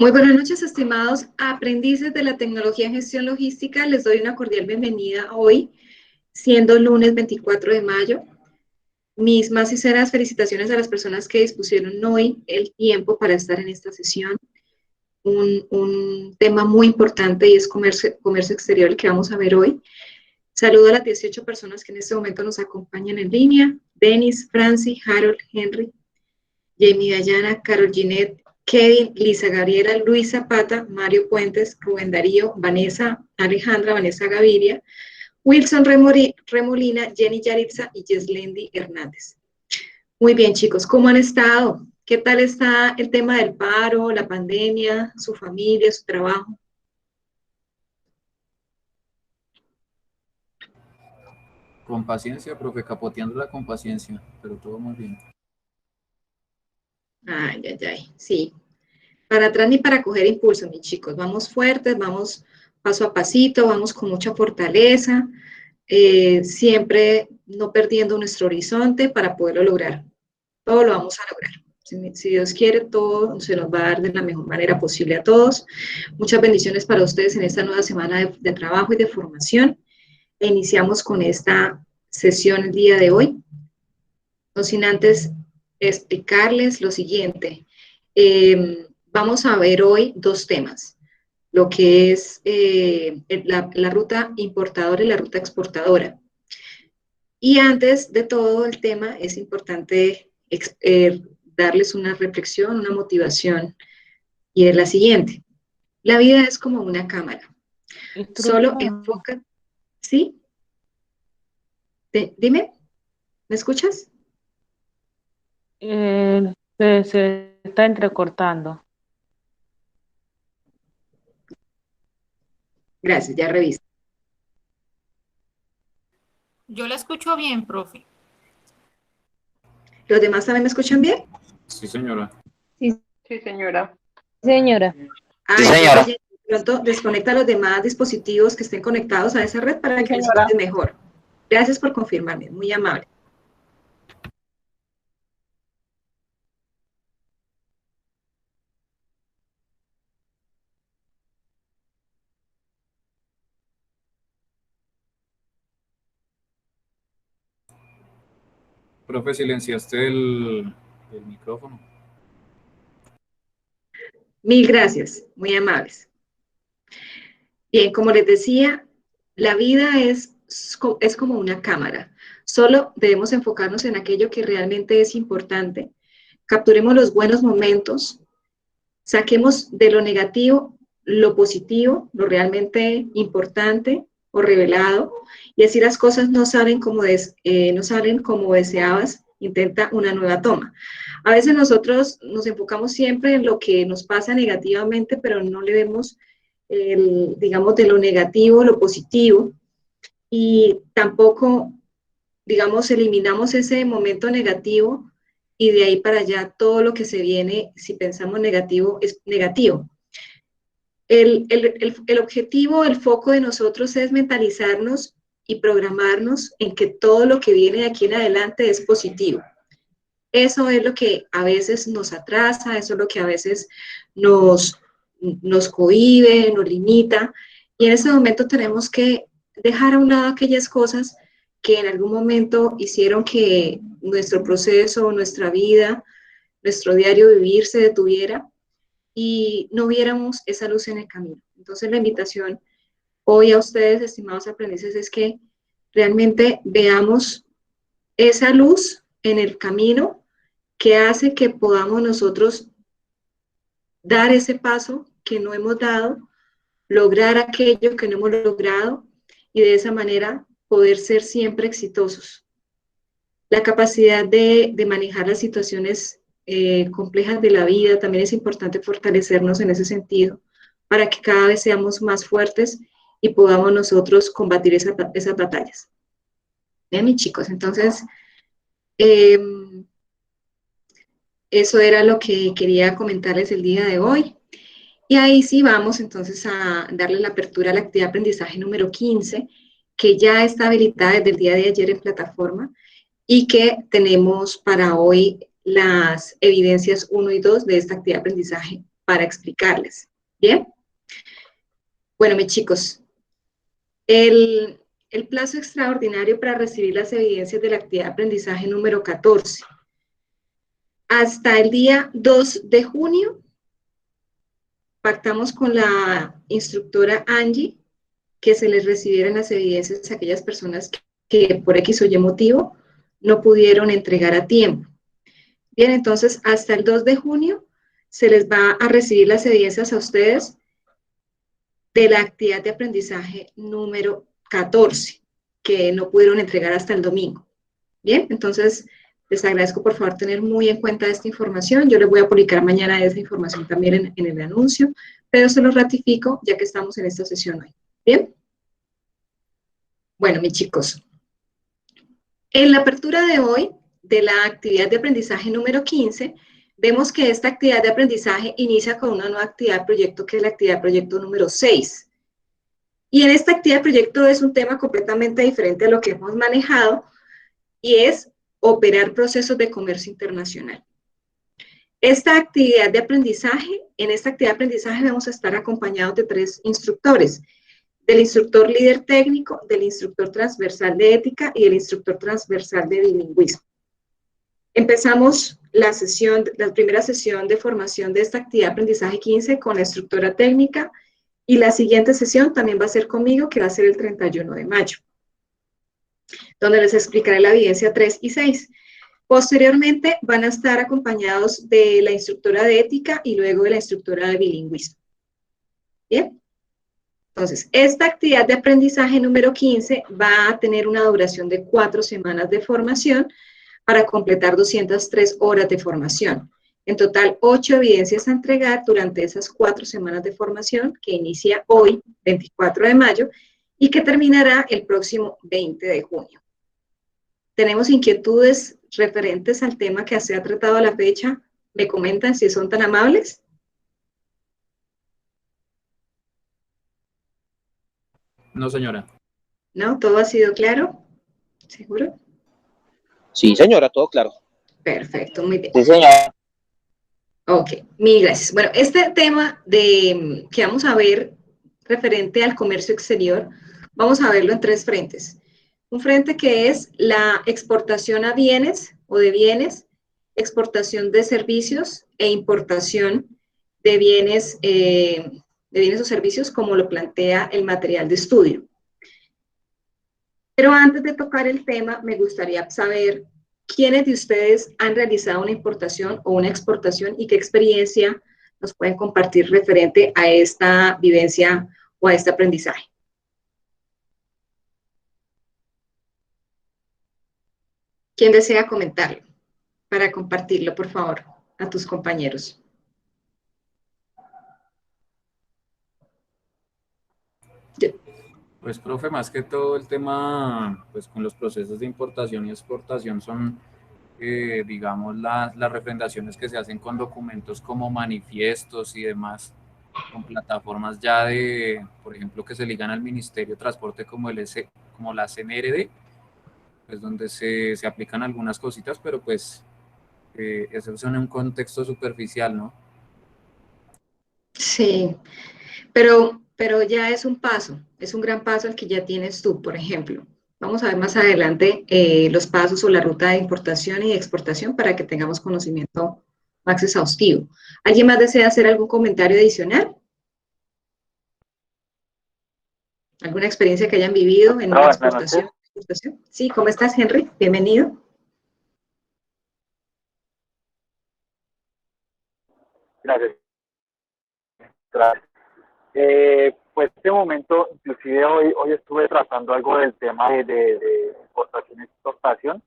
Muy buenas noches, estimados aprendices de la tecnología en gestión logística. Les doy una cordial bienvenida hoy, siendo lunes 24 de mayo. Mis más sinceras felicitaciones a las personas que dispusieron hoy el tiempo para estar en esta sesión. Un tema muy importante y es comercio exterior, el que vamos a ver hoy. Saludo a las 18 personas que en este momento nos acompañan en línea: Denis, Franci, Harold, Henry, Jamie Dayana, Carol Ginette, Kevin, Lisa Gabriela, Luis Zapata, Mario Puentes, Rubén Darío, Vanessa Alejandra, Vanessa Gaviria, Wilson Remolina, Jenny Yaritza y Yeslendi Hernández. Muy bien, chicos, ¿cómo han estado? ¿Qué tal está el tema del paro, la pandemia, su familia, su trabajo? Con paciencia, profe, capoteándola con paciencia, pero todo muy bien. Ay, ay, ay, sí. Para atrás ni para coger impulso, mis chicos. Vamos fuertes, vamos paso a pasito, vamos con mucha fortaleza, siempre no perdiendo nuestro horizonte para poderlo lograr. Todo lo vamos a lograr. Si Dios quiere, todo se nos va a dar de la mejor manera posible a todos. Muchas bendiciones para ustedes en esta nueva semana de trabajo y de formación. Iniciamos con esta sesión el día de hoy. No sin antes explicarles lo siguiente. Vamos a ver hoy dos temas, lo que es la ruta importadora y la ruta exportadora. Y antes de todo el tema es importante darles una reflexión, una motivación, y es la siguiente. La vida es como una cámara. Solo enfoca, ¿sí? Dime, ¿me escuchas? Se está entrecortando. Gracias, ya reviso. Yo la escucho bien, profe. ¿Los demás también me escuchan bien? Sí, señora. Sí, señora. Señora. Sí, señora. De pronto desconecta los demás dispositivos que estén conectados a esa red para que escuchen mejor. Gracias por confirmarme, muy amable. Profe, silenciaste el micrófono. Mil gracias, muy amables. Bien, como les decía, la vida es como una cámara. Solo debemos enfocarnos en aquello que realmente es importante. Capturemos los buenos momentos, saquemos de lo negativo lo positivo, lo realmente importante o revelado, y así las cosas no salen no salen como deseabas. Intenta una nueva toma. A veces nosotros nos enfocamos siempre en lo que nos pasa negativamente, pero no le vemos, digamos, de lo negativo, lo positivo, y tampoco, digamos, eliminamos ese momento negativo y de ahí para allá todo lo que se viene, si pensamos negativo, es negativo. El objetivo, el foco de nosotros es mentalizarnos y programarnos en que todo lo que viene de aquí en adelante es positivo. Eso es lo que a veces nos atrasa, eso es lo que a veces nos cohíbe, nos limita, y en ese momento tenemos que dejar a un lado aquellas cosas que en algún momento hicieron que nuestro proceso, nuestra vida, nuestro diario vivir se detuviera y no viéramos esa luz en el camino. Entonces la invitación hoy a ustedes, estimados aprendices, es que realmente veamos esa luz en el camino que hace que podamos nosotros dar ese paso que no hemos dado, lograr aquello que no hemos logrado y de esa manera poder ser siempre exitosos. La capacidad de manejar las situaciones complejas de la vida, también es importante fortalecernos en ese sentido para que cada vez seamos más fuertes y podamos nosotros combatir esas batallas. Bien, mis chicos, entonces eso era lo que quería comentarles el día de hoy. Y ahí sí vamos entonces a darle la apertura a la actividad de aprendizaje número 15, que ya está habilitada desde el día de ayer en plataforma y que tenemos para hoy las evidencias 1 y 2 de esta actividad de aprendizaje para explicarles. ¿Bien? Bueno, mis chicos, el plazo extraordinario para recibir las evidencias de la actividad de aprendizaje número 14. Hasta el día 2 de junio, pactamos con la instructora Angie que se les recibieran las evidencias a aquellas personas que por X o Y motivo no pudieron entregar a tiempo. Bien, entonces hasta el 2 de junio se les va a recibir las evidencias a ustedes de la actividad de aprendizaje número 14, que no pudieron entregar hasta el domingo. Bien, entonces les agradezco por favor tener muy en cuenta esta información. Yo les voy a publicar mañana esa información también en el anuncio, pero se lo ratifico ya que estamos en esta sesión hoy. Bien. Bueno, mis chicos, en la apertura de hoy de la actividad de aprendizaje número 15, vemos que esta actividad de aprendizaje inicia con una nueva actividad de proyecto, que es la actividad de proyecto número 6. Y en esta actividad de proyecto es un tema completamente diferente a lo que hemos manejado, y es operar procesos de comercio internacional. Esta actividad de aprendizaje, en esta actividad de aprendizaje vamos a estar acompañados de 3 instructores, del instructor líder técnico, del instructor transversal de ética y del instructor transversal de bilingüismo. Empezamos la primera sesión de formación de esta actividad de aprendizaje 15 con la instructora técnica, y la siguiente sesión también va a ser conmigo, que va a ser el 31 de mayo, donde les explicaré la evidencia 3 y 6. Posteriormente van a estar acompañados de la instructora de ética y luego de la instructora de bilingüismo. ¿Bien? Entonces, esta actividad de aprendizaje número 15 va a tener una duración de 4 semanas de formación para completar 203 horas de formación. En total, 8 evidencias a entregar durante esas 4 semanas de formación que inicia hoy, 24 de mayo, y que terminará el próximo 20 de junio. ¿Tenemos inquietudes referentes al tema que se ha tratado a la fecha? ¿Me comentan si son tan amables? No, señora. ¿No? ¿Todo ha sido claro? ¿Seguro? Sí, señora, todo claro. Perfecto, muy bien. Sí, señora. Ok, mil gracias. Bueno, este tema que vamos a ver referente al comercio exterior, vamos a verlo en 3 frentes. Un frente que es la exportación a bienes o de bienes, exportación de servicios e importación de bienes o servicios, como lo plantea el material de estudio. Pero antes de tocar el tema, me gustaría saber quiénes de ustedes han realizado una importación o una exportación y qué experiencia nos pueden compartir referente a esta vivencia o a este aprendizaje. ¿Quién desea comentarlo? Para compartirlo, por favor, a tus compañeros. Pues, profe, más que todo el tema, pues con los procesos de importación y exportación son, digamos, las refrendaciones que se hacen con documentos como manifiestos y demás, con plataformas ya de, por ejemplo, que se ligan al Ministerio de Transporte como como la CNRD, pues donde se aplican algunas cositas, pero pues eso es en un contexto superficial, ¿no? Sí, pero ya es un paso, es un gran paso el que ya tienes tú, por ejemplo. Vamos a ver más adelante los pasos o la ruta de importación y de exportación para que tengamos conocimiento más exhaustivo. ¿Alguien más desea hacer algún comentario adicional? ¿Alguna experiencia que hayan vivido en una exportación? Sí, ¿cómo estás, Henry? Bienvenido. Gracias. Gracias. Pues en este momento, inclusive hoy estuve tratando algo del tema de importación y exportación.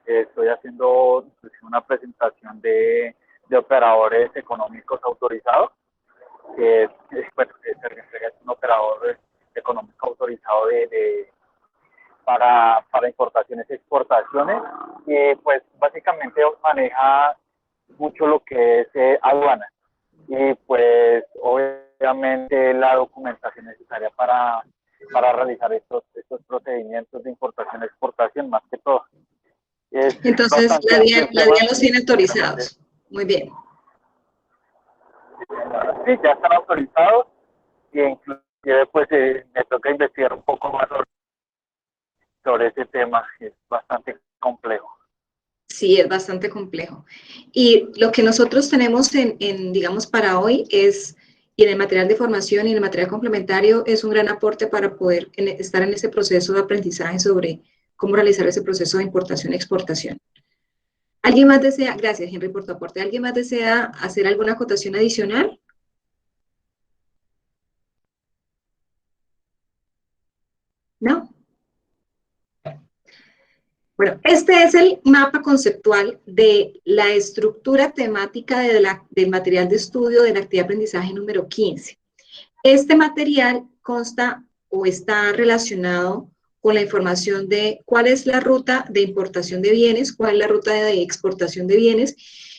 Estoy haciendo una presentación de operadores económicos autorizados, que bueno, es un operador económico autorizado para importaciones y exportaciones, y pues básicamente maneja mucho lo que es aduana, y pues obviamente la documentación necesaria para realizar estos procedimientos de importación y exportación, más que todo. Entonces, la DIAN los tiene autorizados. Muy bien. Sí, ya están autorizados y inclusive pues me toca investigar un poco más sobre ese tema, es bastante complejo. Sí, es bastante complejo. Y lo que nosotros tenemos digamos, para hoy es, y en el material de formación y en el material complementario, es un gran aporte para poder estar en ese proceso de aprendizaje sobre cómo realizar ese proceso de importación y exportación. ¿Alguien más desea, gracias Henry por tu aporte, ¿alguien más desea hacer alguna acotación adicional? ¿No? Bueno, este es el mapa conceptual de la estructura temática del material de estudio de la actividad de aprendizaje número 15. Este material consta o está relacionado con la información de cuál es la ruta de importación de bienes, cuál es la ruta de exportación de bienes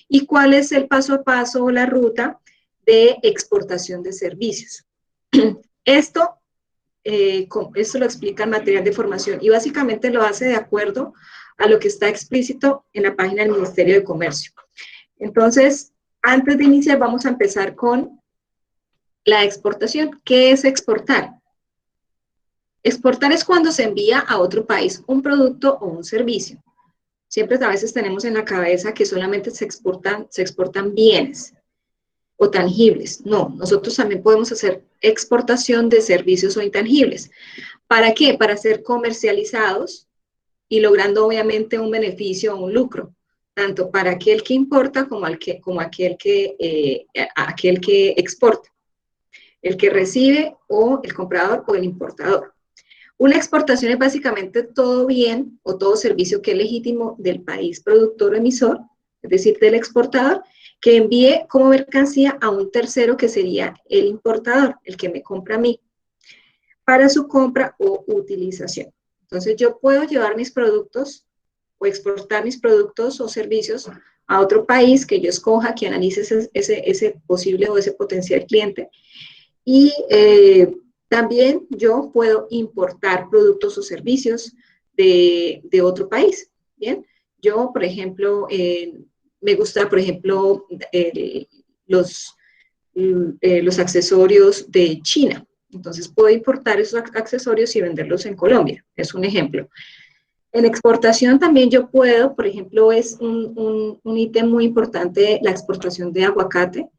y cuál es el paso a paso o la ruta de exportación de servicios. Esto lo explica el material de formación y básicamente lo hace de acuerdo a lo que está explícito en la página del Ministerio de Comercio. Entonces, antes de iniciar, vamos a empezar con la exportación. ¿Qué es exportar? Exportar es cuando se envía a otro país un producto o un servicio. Siempre a veces tenemos en la cabeza que solamente se exportan bienes o tangibles. No, nosotros también podemos hacer exportación de servicios o intangibles. ¿Para qué? Para ser comercializados y logrando obviamente un beneficio o un lucro, tanto para aquel que importa como aquel que exporta, el que recibe o el comprador o el importador. Una exportación es básicamente todo bien o todo servicio que es legítimo del país productor o emisor, es decir, del exportador, que envíe como mercancía a un tercero que sería el importador, el que me compra a mí, para su compra o utilización. Entonces yo puedo llevar mis productos o exportar mis productos o servicios a otro país que yo escoja, que analice ese posible o ese potencial cliente. Y también yo puedo importar productos o servicios de otro país. Bien, yo, por ejemplo, me gusta, por ejemplo, los accesorios de China. Entonces puedo importar esos accesorios y venderlos en Colombia. Es un ejemplo. En exportación también yo puedo, por ejemplo, es un ítem muy importante la exportación de aguacate.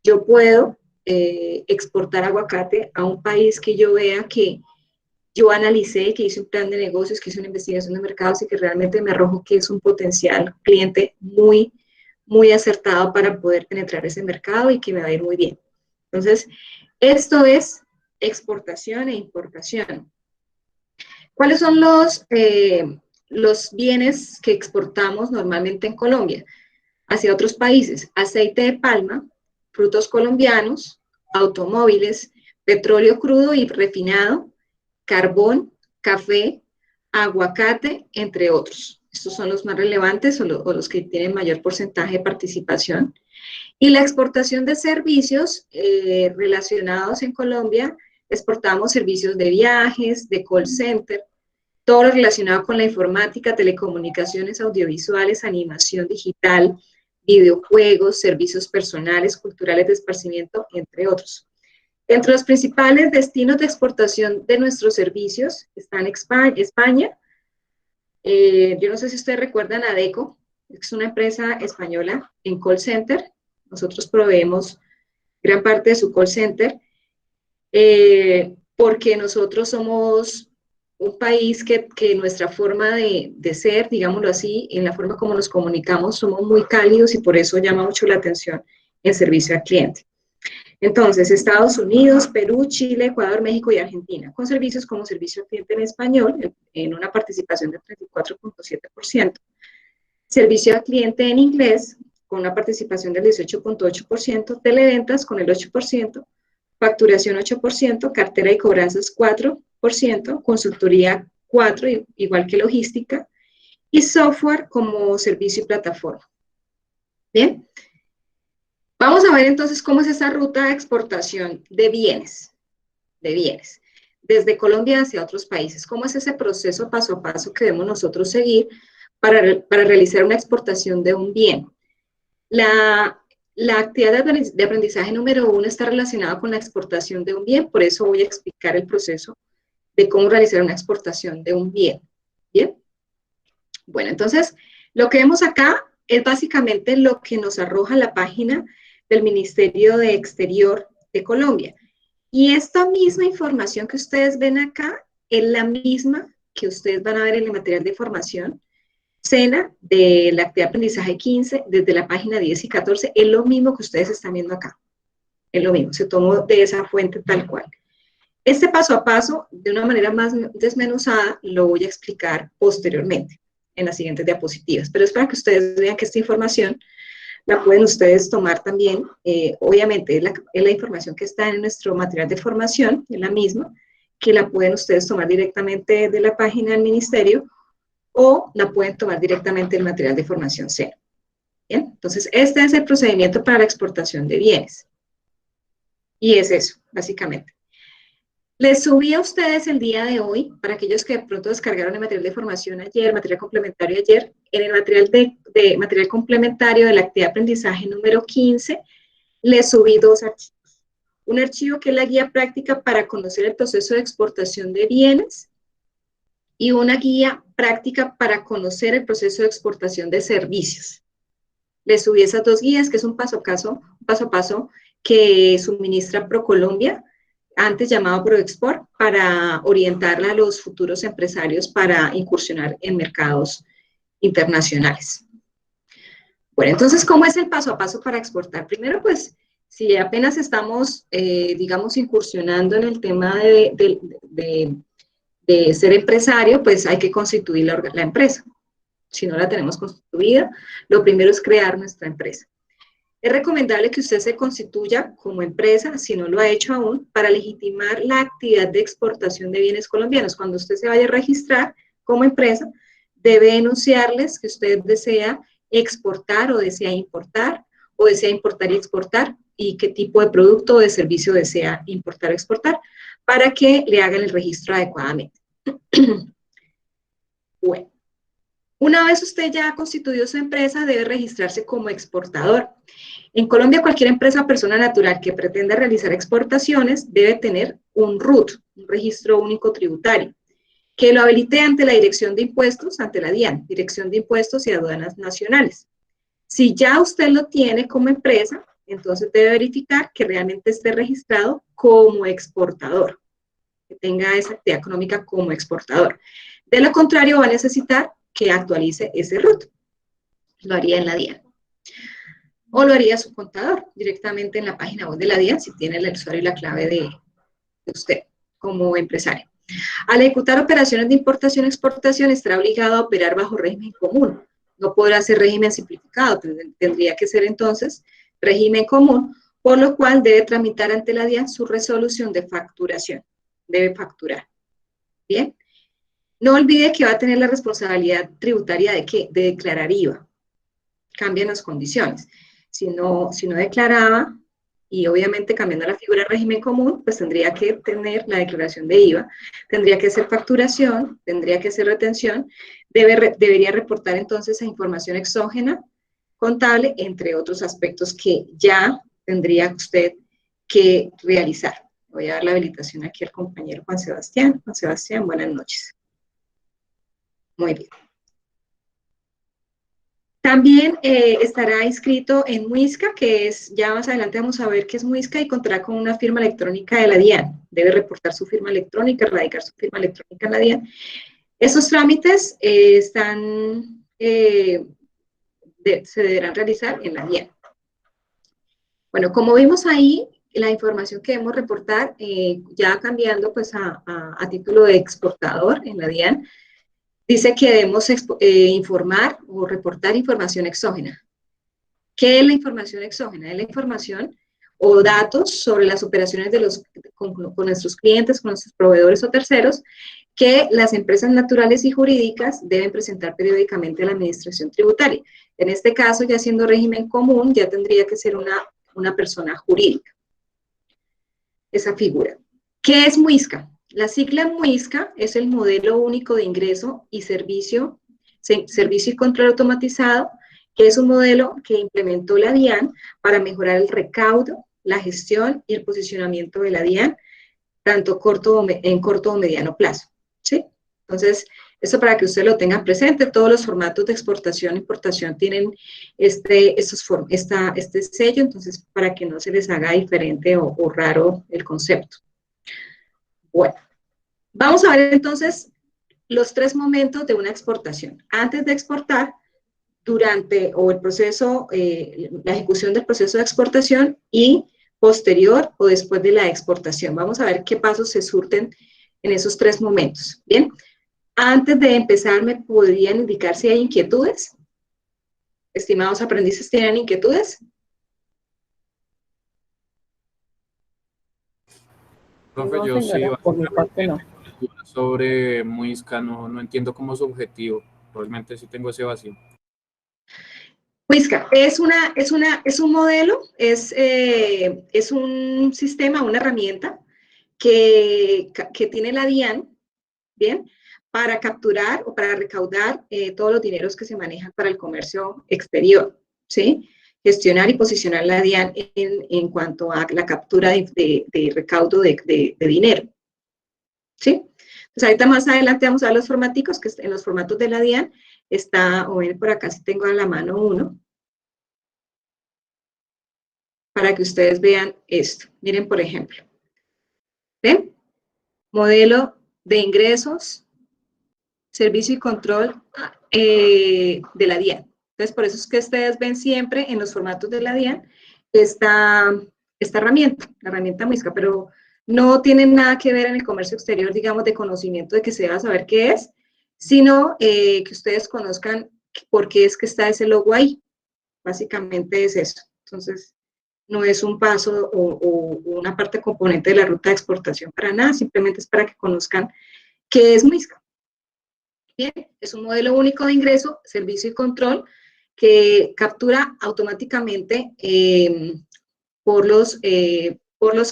Yo puedo exportar aguacate a un país que yo vea que yo analicé, que hice un plan de negocios, que hice una investigación de mercados y que realmente me arrojó que es un potencial cliente muy, muy acertado para poder penetrar ese mercado y que me va a ir muy bien. Entonces, esto es exportación e importación. ¿Cuáles son los bienes que exportamos normalmente en Colombia hacia otros países? Aceite de palma, frutos colombianos, automóviles, petróleo crudo y refinado, carbón, café, aguacate, entre otros. Estos son los más relevantes o los que tienen mayor porcentaje de participación. Y la exportación de servicios relacionados en Colombia, exportamos servicios de viajes, de call center, todo lo relacionado con la informática, telecomunicaciones, audiovisuales, animación digital, videojuegos, servicios personales, culturales de esparcimiento, entre otros. Entre los principales destinos de exportación de nuestros servicios están España. Yo no sé si ustedes recuerdan a Adecco, es una empresa española en call center. Nosotros proveemos gran parte de su call center porque nosotros somos un país que nuestra forma de ser, digámoslo así, en la forma como nos comunicamos, somos muy cálidos y por eso llama mucho la atención el servicio al cliente. Entonces, Estados Unidos, Perú, Chile, Ecuador, México y Argentina, con servicios como servicio al cliente en español, en una participación del 34.7%. Servicio al cliente en inglés, con una participación del 18.8%, televentas con el 8%, facturación 8%, cartera y cobranzas 4%, consultoría 4%, igual que logística, y software como servicio y plataforma. Bien. Vamos a ver entonces cómo es esa ruta de exportación de bienes, desde Colombia hacia otros países. ¿Cómo es ese proceso paso a paso que debemos nosotros seguir para realizar una exportación de un bien? La La actividad de aprendizaje número 1 está relacionada con la exportación de un bien, por eso voy a explicar el proceso de cómo realizar una exportación de un bien. ¿Bien? Bueno, entonces, lo que vemos acá es básicamente lo que nos arroja la página del Ministerio de Exterior de Colombia. Y esta misma información que ustedes ven acá es la misma que ustedes van a ver en el material de formación SENA de la actividad de aprendizaje 15, desde la página 10 y 14, es lo mismo que ustedes están viendo acá. Es lo mismo, se tomó de esa fuente tal cual. Este paso a paso, de una manera más desmenuzada, lo voy a explicar posteriormente en las siguientes diapositivas, pero es para que ustedes vean que esta información la pueden ustedes tomar también, obviamente es la información que está en nuestro material de formación, es la misma, que la pueden ustedes tomar directamente de la página del ministerio, o la pueden tomar directamente del material de formación SENA. Bien, entonces este es el procedimiento para la exportación de bienes. Y es eso, básicamente. Les subí a ustedes el día de hoy, para aquellos que de pronto descargaron el material de formación ayer, material complementario ayer, en el material de material complementario de la actividad de aprendizaje número 15, les subí 2 archivos. Un archivo que es la guía práctica para conocer el proceso de exportación de bienes, y una guía práctica para conocer el proceso de exportación de servicios. Les subí esas 2 guías, que es un paso a paso que suministra ProColombia, antes llamado ProExport, para orientarla a los futuros empresarios para incursionar en mercados internacionales. Bueno, entonces, ¿cómo es el paso a paso para exportar? Primero, pues, si apenas estamos, digamos, incursionando en el tema de ser empresario, pues hay que constituir la empresa. Si no la tenemos constituida, lo primero es crear nuestra empresa. Es recomendable que usted se constituya como empresa, si no lo ha hecho aún, para legitimar la actividad de exportación de bienes colombianos. Cuando usted se vaya a registrar como empresa, debe denunciarles que usted desea exportar o desea importar y exportar, y qué tipo de producto o de servicio desea importar o exportar, para que le hagan el registro adecuadamente. Bueno, una vez usted ya ha constituido su empresa, debe registrarse como exportador. En Colombia, cualquier empresa o persona natural que pretenda realizar exportaciones debe tener un RUT, un registro único tributario, que lo habilite ante la Dirección de Impuestos, ante la DIAN, Dirección de Impuestos y Aduanas Nacionales. Si ya usted lo tiene como empresa, entonces debe verificar que realmente esté registrado como exportador, que tenga esa actividad económica como exportador. De lo contrario, va a necesitar que actualice ese RUT. Lo haría en la DIAN. O lo haría su contador, directamente en la página web de la DIAN, si tiene el usuario y la clave de usted como empresario. Al ejecutar operaciones de importación y exportación, estará obligado a operar bajo régimen común. No podrá ser régimen simplificado, tendría que ser entonces régimen común, por lo cual debe tramitar ante la DIAN su resolución de facturación. Debe facturar. Bien. No olvide que va a tener la responsabilidad tributaria de ¿qué? De declarar IVA. Cambian las condiciones. Si no declaraba, y obviamente cambiando la figura de régimen común, pues tendría que tener la declaración de IVA, tendría que hacer facturación, tendría que hacer retención, debería reportar entonces esa información exógena, contable, entre otros aspectos que ya tendría usted que realizar. Voy a dar la habilitación aquí al compañero Juan Sebastián. Juan Sebastián, buenas noches. Muy bien. También estará inscrito en Muisca, que es, ya más adelante vamos a ver qué es Muisca, y contará con una firma electrónica de la DIAN. Debe reportar su firma electrónica, radicar su firma electrónica en la DIAN. Esos trámites se deberán realizar en la DIAN. Bueno, como vimos ahí, la información que debemos reportar, ya cambiando pues a título de exportador en la DIAN, dice que debemos informar o reportar información exógena. ¿Qué es la información exógena? Es la información o datos sobre las operaciones con nuestros clientes, con nuestros proveedores o terceros, que las empresas naturales y jurídicas deben presentar periódicamente a la administración tributaria. En este caso, ya siendo régimen común, ya tendría que ser una persona jurídica. Esa figura. ¿Qué es Muisca? La sigla Muisca es el modelo único de ingreso y servicio y control automatizado que es un modelo que implementó la DIAN para mejorar el recaudo, la gestión y el posicionamiento de la DIAN, tanto en corto o mediano plazo, ¿sí? Entonces, esto para que usted lo tenga presente, todos los formatos de exportación e importación tienen este sello, entonces para que no se les haga diferente o raro el concepto. Bueno, vamos a ver entonces los 3 momentos de una exportación. Antes de exportar, durante o el proceso, la ejecución del proceso de exportación y posterior o después de la exportación. Vamos a ver qué pasos se surten en esos 3 momentos. Bien, antes de empezar, ¿me podrían indicar si hay inquietudes? Estimados aprendices, ¿tienen inquietudes? Profe, No, yo sí, señora, por mi básicamente parte no. tengo dudas sobre Muisca, no entiendo cómo es su objetivo, realmente sí tengo ese vacío. Muisca es un modelo, es un sistema, una herramienta que tiene la DIAN, ¿bien? Para capturar o para recaudar todos los dineros que se manejan para el comercio exterior, ¿sí? Gestionar y posicionar la DIAN en cuanto a la captura de recaudo de dinero, ¿sí? Entonces, ahorita más adelante vamos a ver los formaticos, que en los formatos de la DIAN está, o ven por acá si tengo a la mano uno, para que ustedes vean esto. Miren, por ejemplo, ¿ven? Modelo de ingresos, servicio y control de la DIAN. Entonces, por eso es que ustedes ven siempre en los formatos de la DIAN esta herramienta, la herramienta Muisca, pero no tiene nada que ver en el comercio exterior, digamos, de conocimiento de que se deba saber qué es, sino que ustedes conozcan por qué es que está ese logo ahí. Básicamente es eso. Entonces, no es un paso o una parte componente de la ruta de exportación para nada, simplemente es para que conozcan qué es Muisca. Bien, es un modelo único de ingreso, servicio y control que captura automáticamente por los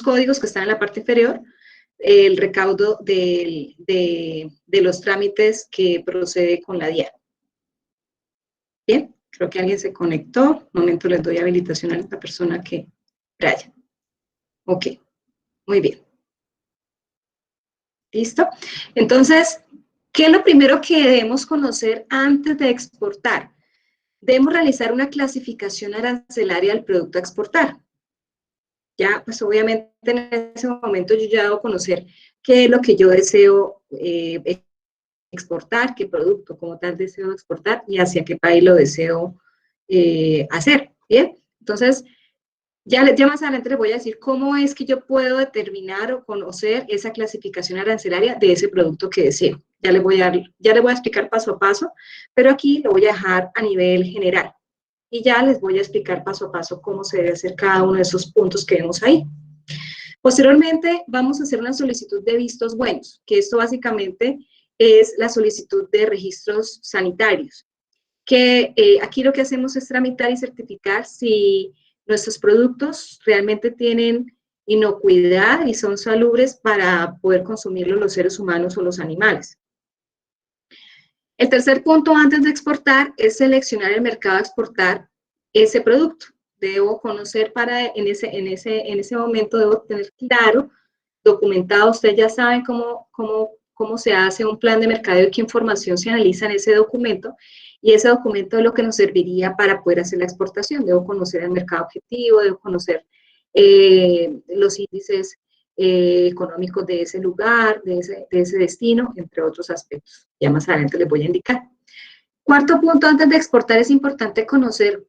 códigos que están en la parte inferior el recaudo de los trámites que procede con la DIAN. Bien, creo que alguien se conectó. Un momento, les doy habilitación a esta persona que... Brian. Ok, muy bien. ¿Listo? Entonces, ¿qué es lo primero que debemos conocer antes de exportar? Debemos realizar una clasificación arancelaria del producto a exportar. Ya, pues obviamente en ese momento yo ya debo conocer qué es lo que yo deseo exportar, qué producto como tal deseo exportar y hacia qué país lo deseo hacer. Bien, entonces ya más adelante les voy a decir cómo es que yo puedo determinar o conocer esa clasificación arancelaria de ese producto que deseo. Ya les voy a explicar paso a paso, pero aquí lo voy a dejar a nivel general. Y ya les voy a explicar paso a paso cómo se debe hacer cada uno de esos puntos que vemos ahí. Posteriormente, vamos a hacer una solicitud de vistos buenos, que esto básicamente es la solicitud de registros sanitarios, que aquí lo que hacemos es tramitar y certificar si nuestros productos realmente tienen inocuidad y son salubres para poder consumirlos los seres humanos o los animales. El tercer punto antes de exportar es seleccionar el mercado a exportar ese producto. Debo conocer en ese momento, debo tener claro, documentado, ustedes ya saben cómo se hace un plan de mercadeo y qué información se analiza en ese documento, y ese documento es lo que nos serviría para poder hacer la exportación. Debo conocer el mercado objetivo, debo conocer los índices económicos de ese lugar, de ese destino, entre otros aspectos. Ya más adelante les voy a indicar. Cuarto punto, antes de exportar es importante conocer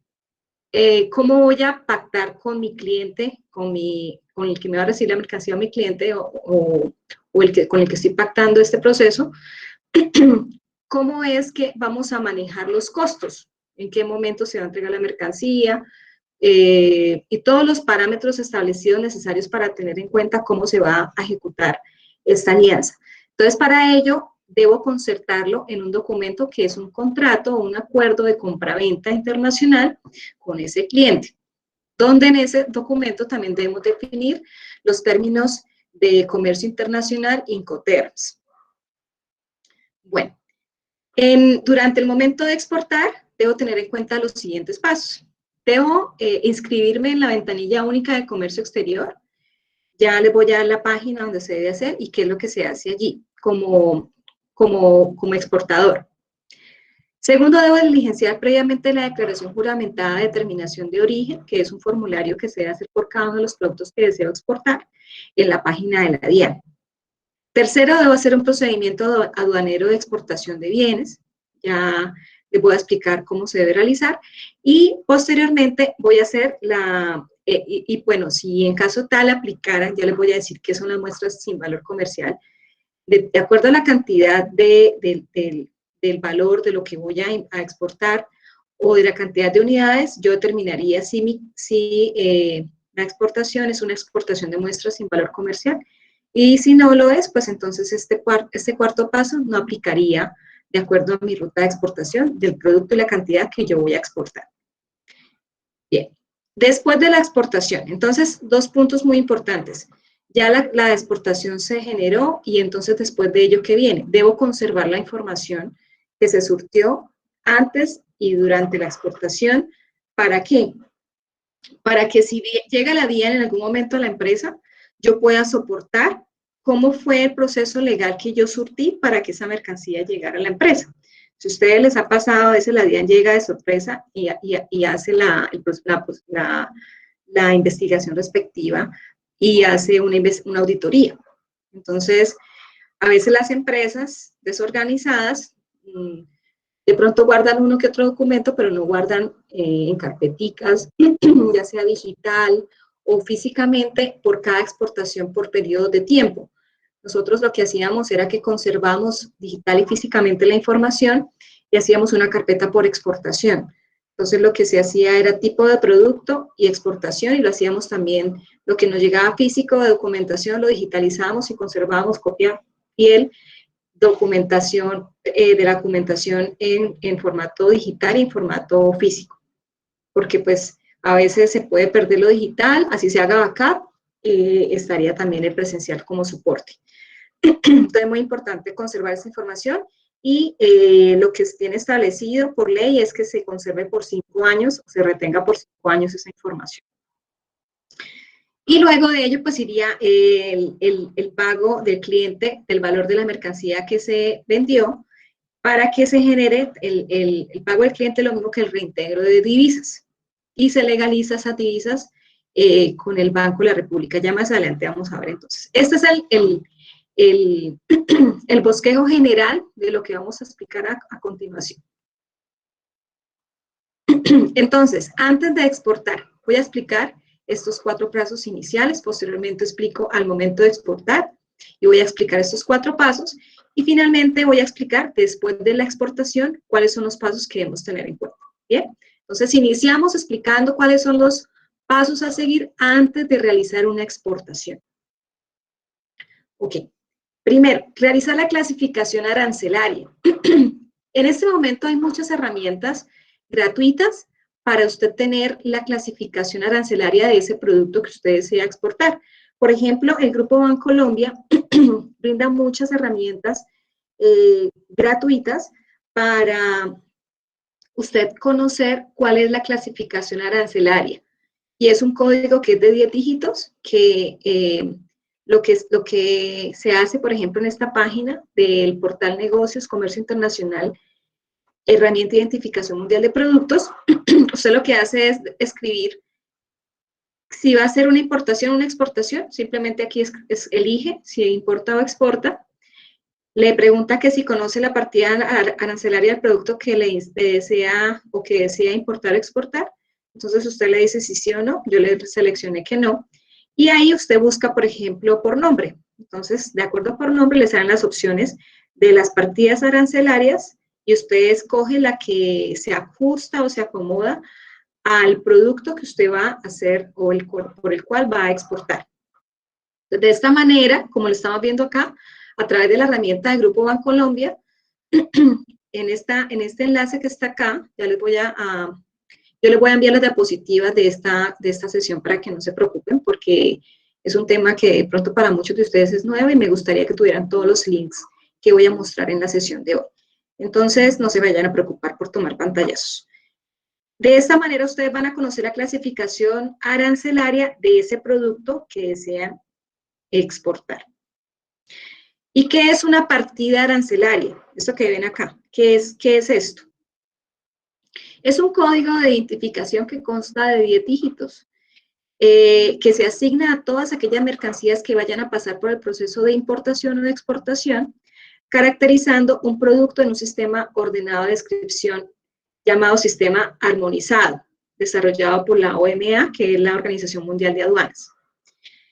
cómo voy a pactar con mi cliente, con el que me va a recibir la mercancía o mi cliente o con el que estoy pactando este proceso, cómo es que vamos a manejar los costos, en qué momento se va a entregar la mercancía, y todos los parámetros establecidos necesarios para tener en cuenta cómo se va a ejecutar esta alianza. Entonces, para ello, debo concertarlo en un documento que es un contrato o un acuerdo de compraventa internacional con ese cliente, donde en ese documento también debemos definir los términos de comercio internacional, Incoterms. Bueno, durante el momento de exportar, debo tener en cuenta los siguientes pasos. Debo inscribirme en la ventanilla única de comercio exterior. Ya les voy a dar la página donde se debe hacer y qué es lo que se hace allí como exportador. Segundo, debo diligenciar previamente la declaración juramentada de determinación de origen, que es un formulario que se debe hacer por cada uno de los productos que deseo exportar en la página de la DIAN. Tercero, debo hacer un procedimiento aduanero de exportación de bienes. Ya les voy a explicar cómo se debe realizar. Y posteriormente voy a hacer bueno, si en caso tal aplicaran, ya les voy a decir qué son las muestras sin valor comercial. De acuerdo a la cantidad del valor de lo que voy a exportar o de la cantidad de unidades, yo determinaría si la exportación es una exportación de muestras sin valor comercial. Y si no lo es, pues entonces este cuarto paso no aplicaría de acuerdo a mi ruta de exportación del producto y la cantidad que yo voy a exportar. Bien, después de la exportación, entonces, dos puntos muy importantes. Ya la exportación se generó y entonces después de ello, ¿qué viene? Debo conservar la información que se surtió antes y durante la exportación. ¿Para qué? Para que si llega la DIAN en algún momento a la empresa, yo pueda soportar cómo fue el proceso legal que yo surtí para que esa mercancía llegara a la empresa. Si a ustedes les ha pasado, a veces la DIAN llega de sorpresa y hace la investigación respectiva y hace una auditoría. Entonces, a veces las empresas desorganizadas de pronto guardan uno que otro documento, pero no guardan en carpeticas, ya sea digital o físicamente, por cada exportación por periodo de tiempo. Nosotros lo que hacíamos era que conservamos digital y físicamente la información y hacíamos una carpeta por exportación. Entonces, lo que se hacía era tipo de producto y exportación, y lo hacíamos también, lo que nos llegaba físico de documentación, lo digitalizábamos y conservábamos copia fiel, documentación, de la documentación en formato digital y en formato físico. Porque, pues, a veces se puede perder lo digital, así se haga backup, estaría también el presencial como soporte. Entonces, es muy importante conservar esa información y lo que tiene establecido por ley es que se conserve por 5 años, se retenga por 5 años esa información. Y luego de ello, pues iría el pago del cliente del valor de la mercancía que se vendió para que se genere el pago del cliente, lo mismo que el reintegro de divisas. Y se legaliza esas divisas con el Banco de la República. Ya más adelante vamos a ver entonces. Este es el bosquejo general de lo que vamos a explicar a continuación. Entonces, antes de exportar, voy a explicar estos 4 pasos iniciales, posteriormente explico al momento de exportar y voy a explicar estos 4 pasos y finalmente voy a explicar después de la exportación cuáles son los pasos que debemos tener en cuenta. Bien, entonces iniciamos explicando cuáles son los pasos a seguir antes de realizar una exportación. Ok, primero, realizar la clasificación arancelaria. En este momento hay muchas herramientas gratuitas para usted tener la clasificación arancelaria de ese producto que usted desea exportar. Por ejemplo, el Grupo Bancolombia brinda muchas herramientas gratuitas para usted conocer cuál es la clasificación arancelaria. Y es un código que es de 10 dígitos, que lo que se hace, por ejemplo, en esta página del portal Negocios, Comercio Internacional, herramienta de identificación mundial de productos, usted lo que hace es escribir si va a ser una importación o una exportación, simplemente aquí elige si importa o exporta, le pregunta que si conoce la partida arancelaria del producto que le desea o que desea importar o exportar, entonces usted le dice si sí o no, yo le seleccioné que no, y ahí usted busca, por ejemplo, por nombre. Entonces, de acuerdo por nombre, le salen las opciones de las partidas arancelarias y usted escoge la que se ajusta o se acomoda al producto que usted va a hacer o por el cual va a exportar. De esta manera, como lo estamos viendo acá, a través de la herramienta de Grupo Bancolombia, en este enlace que está acá, ya les voy yo les voy a enviar las diapositivas de esta sesión para que no se preocupen, porque es un tema que de pronto para muchos de ustedes es nuevo y me gustaría que tuvieran todos los links que voy a mostrar en la sesión de hoy. Entonces, no se vayan a preocupar por tomar pantallazos. De esta manera ustedes van a conocer la clasificación arancelaria de ese producto que desean exportar. ¿Y qué es una partida arancelaria? Esto que ven acá, ¿qué es esto? Es un código de identificación que consta de 10 dígitos, que se asigna a todas aquellas mercancías que vayan a pasar por el proceso de importación o de exportación, caracterizando un producto en un sistema ordenado de descripción llamado sistema armonizado, desarrollado por la OMA, que es la Organización Mundial de Aduanas.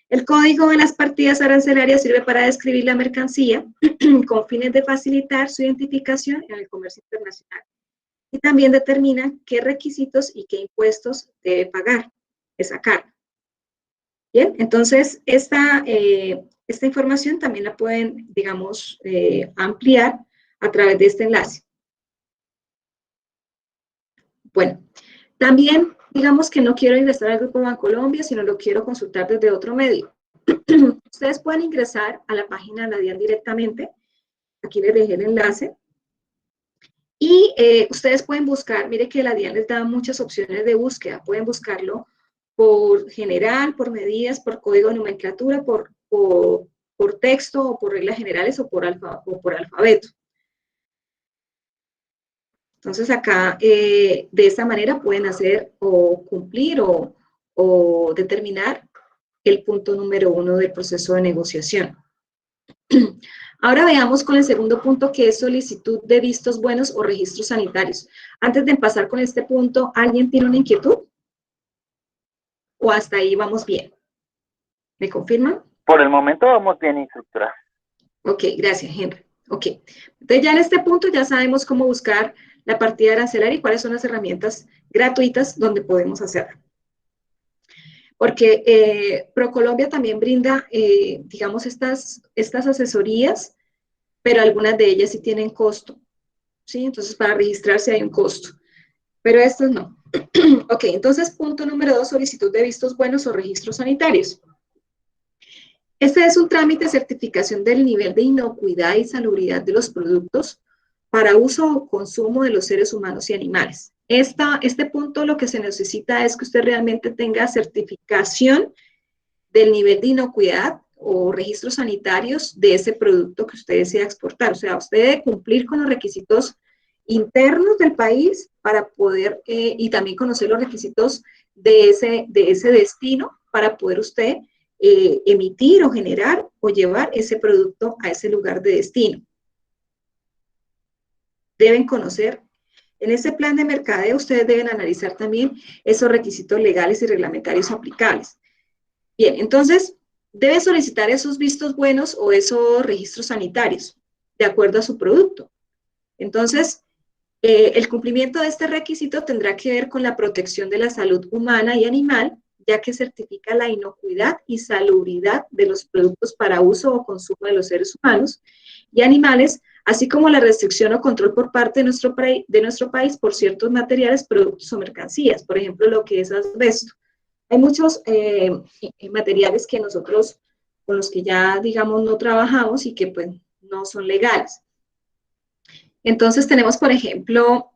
El código de las partidas arancelarias sirve para describir la mercancía con fines de facilitar su identificación en el comercio internacional y también determina qué requisitos y qué impuestos debe pagar esa carga. Bien, entonces esta información también la pueden, digamos, ampliar a través de este enlace. Bueno, también digamos que no quiero ingresar al Grupo Bancolombia, sino lo quiero consultar desde otro medio. Ustedes pueden ingresar a la página de la DIAN directamente. Aquí les dejé el enlace. Y ustedes pueden buscar, mire que la DIAN les da muchas opciones de búsqueda. Pueden buscarlo por general, por medidas, por código de nomenclatura, por texto o por reglas generales o por alfabeto. Entonces acá, de esta manera pueden hacer o cumplir o determinar el punto número 1 del proceso de negociación. Ahora veamos con el segundo punto, que es solicitud de vistos buenos o registros sanitarios. Antes de pasar con este punto, ¿alguien tiene una inquietud? ¿O hasta ahí vamos bien? ¿Me confirman? Por el momento vamos bien, instructora. Ok, gracias, Henry. Ok, entonces ya en este punto ya sabemos cómo buscar la partida arancelaria y cuáles son las herramientas gratuitas donde podemos hacerlo. Porque ProColombia también brinda, digamos, estas asesorías, pero algunas de ellas sí tienen costo, ¿sí? Entonces, para registrarse hay un costo, pero estas no. Ok, entonces, punto número 2, solicitud de vistos buenos o registros sanitarios. Este es un trámite de certificación del nivel de inocuidad y salubridad de los productos para uso o consumo de los seres humanos y animales. Este punto lo que se necesita es que usted realmente tenga certificación del nivel de inocuidad o registros sanitarios de ese producto que usted desea exportar. O sea, usted debe cumplir con los requisitos internos del país para poder, y también conocer los requisitos de ese destino para poder usted emitir o generar o llevar ese producto a ese lugar de destino. Deben conocer, en ese plan de mercadeo, ustedes deben analizar también esos requisitos legales y reglamentarios aplicables. Bien, entonces, debe solicitar esos vistos buenos o esos registros sanitarios, de acuerdo a su producto. Entonces, el cumplimiento de este requisito tendrá que ver con la protección de la salud humana y animal, ya que certifica la inocuidad y salubridad de los productos para uso o consumo de los seres humanos y animales, así como la restricción o control por parte de nuestro país por ciertos materiales, productos o mercancías, por ejemplo, lo que es asbesto. Hay muchos materiales que nosotros, con los que ya, digamos, no trabajamos y que, pues, no son legales. Entonces, tenemos, por ejemplo,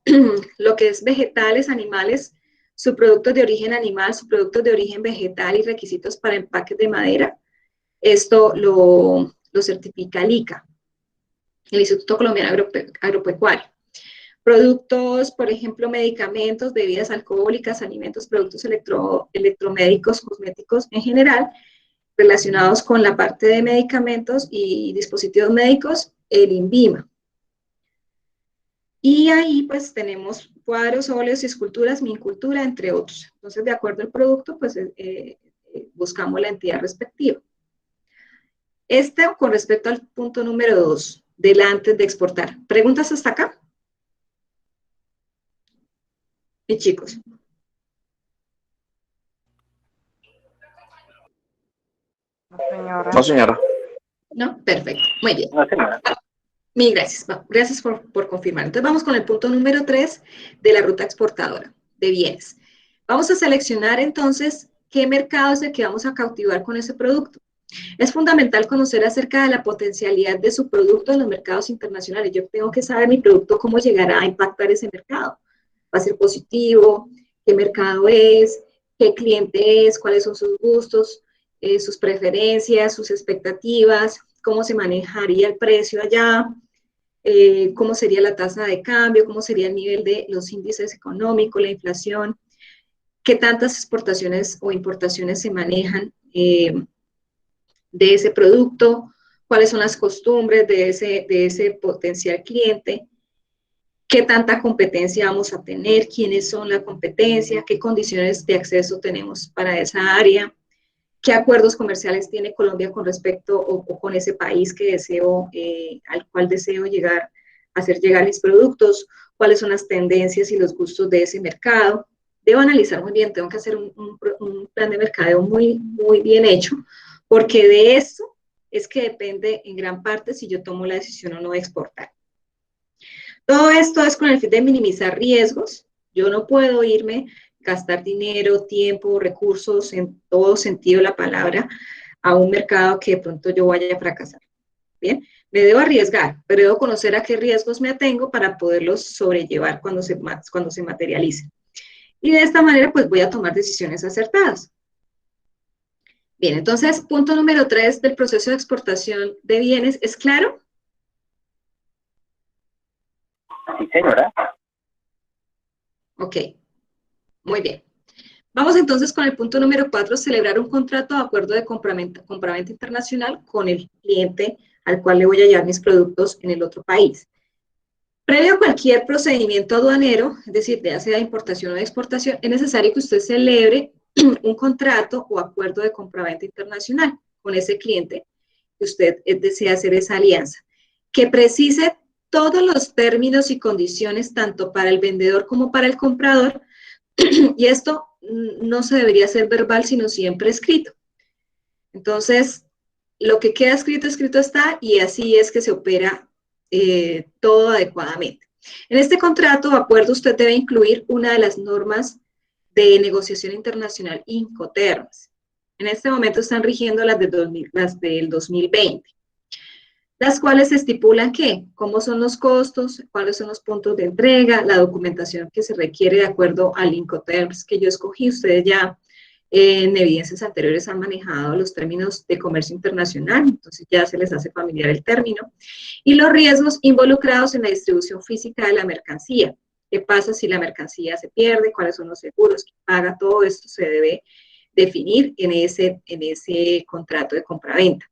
lo que es vegetales, animales, subproductos de origen animal, subproductos de origen vegetal y requisitos para empaques de madera. Esto lo certifica el ICA, el Instituto Colombiano Agropecuario. Productos, por ejemplo, medicamentos, bebidas alcohólicas, alimentos, productos electromédicos, cosméticos en general, relacionados con la parte de medicamentos y dispositivos médicos, el INVIMA. Y ahí pues tenemos cuadros, óleos y esculturas, minicultura, entre otros. Entonces, de acuerdo al producto, pues buscamos la entidad respectiva. Con respecto al punto número 2, del antes de exportar. ¿Preguntas hasta acá? Mis chicos. No, señora. No, perfecto, muy bien. No, señora. Mil gracias. Gracias por confirmar. Entonces vamos con el punto número 3 de la ruta exportadora de bienes. Vamos a seleccionar entonces qué mercado es el que vamos a cautivar con ese producto. Es fundamental conocer acerca de la potencialidad de su producto en los mercados internacionales. Yo tengo que saber mi producto cómo llegará a impactar ese mercado. va a ser positivo, qué mercado es, qué cliente es, cuáles son sus gustos, sus preferencias, sus expectativas, cómo se manejaría el precio allá, cómo sería la tasa de cambio, cómo sería el nivel de los índices económicos, la inflación, qué tantas exportaciones o importaciones se manejan de ese producto, cuáles son las costumbres de ese potencial cliente, qué tanta competencia vamos a tener, quiénes son la competencia, qué condiciones de acceso tenemos para esa área, qué acuerdos comerciales tiene Colombia con respecto o con ese país que deseo, al cual deseo llegar, hacer llegar mis productos, cuáles son las tendencias y los gustos de ese mercado. Debo analizar muy bien, tengo que hacer un plan de mercadeo muy, muy bien hecho, porque de eso es que depende en gran parte si yo tomo la decisión o no de exportar. Todo esto es con el fin de minimizar riesgos. Yo no puedo irme, gastar dinero, tiempo, recursos, en todo sentido de la palabra, a un mercado que de pronto yo vaya a fracasar. Bien, me debo arriesgar, pero debo conocer a qué riesgos me atengo para poderlos sobrellevar cuando se materialicen. Y de esta manera, pues voy a tomar decisiones acertadas. Bien, entonces, punto número 3 del proceso de exportación de bienes, ¿es claro? Sí, señora. Ok, muy bien. Vamos entonces con el punto número 4, celebrar un contrato de acuerdo de compraventa internacional con el cliente al cual le voy a llevar mis productos en el otro país. Previo a cualquier procedimiento aduanero, es decir, ya sea de importación o de exportación, es necesario que usted celebre un contrato o acuerdo de compraventa internacional con ese cliente que usted desea hacer esa alianza, que precise todos los términos y condiciones tanto para el vendedor como para el comprador, y esto no se debería hacer verbal, sino siempre escrito. Entonces, lo que queda escrito, escrito está, y así es que se opera todo adecuadamente. En este contrato o acuerdo usted debe incluir una de las normas de negociación internacional Incoterms. En este momento están rigiendo las del 2020, las cuales estipulan cómo son los costos, cuáles son los puntos de entrega, la documentación que se requiere de acuerdo al Incoterms que yo escogí. Ustedes ya en evidencias anteriores han manejado los términos de comercio internacional, entonces ya se les hace familiar el término, y los riesgos involucrados en la distribución física de la mercancía. ¿Qué pasa si la mercancía se pierde? ¿Cuáles son los seguros que paga? Todo esto se debe definir en ese contrato de compraventa.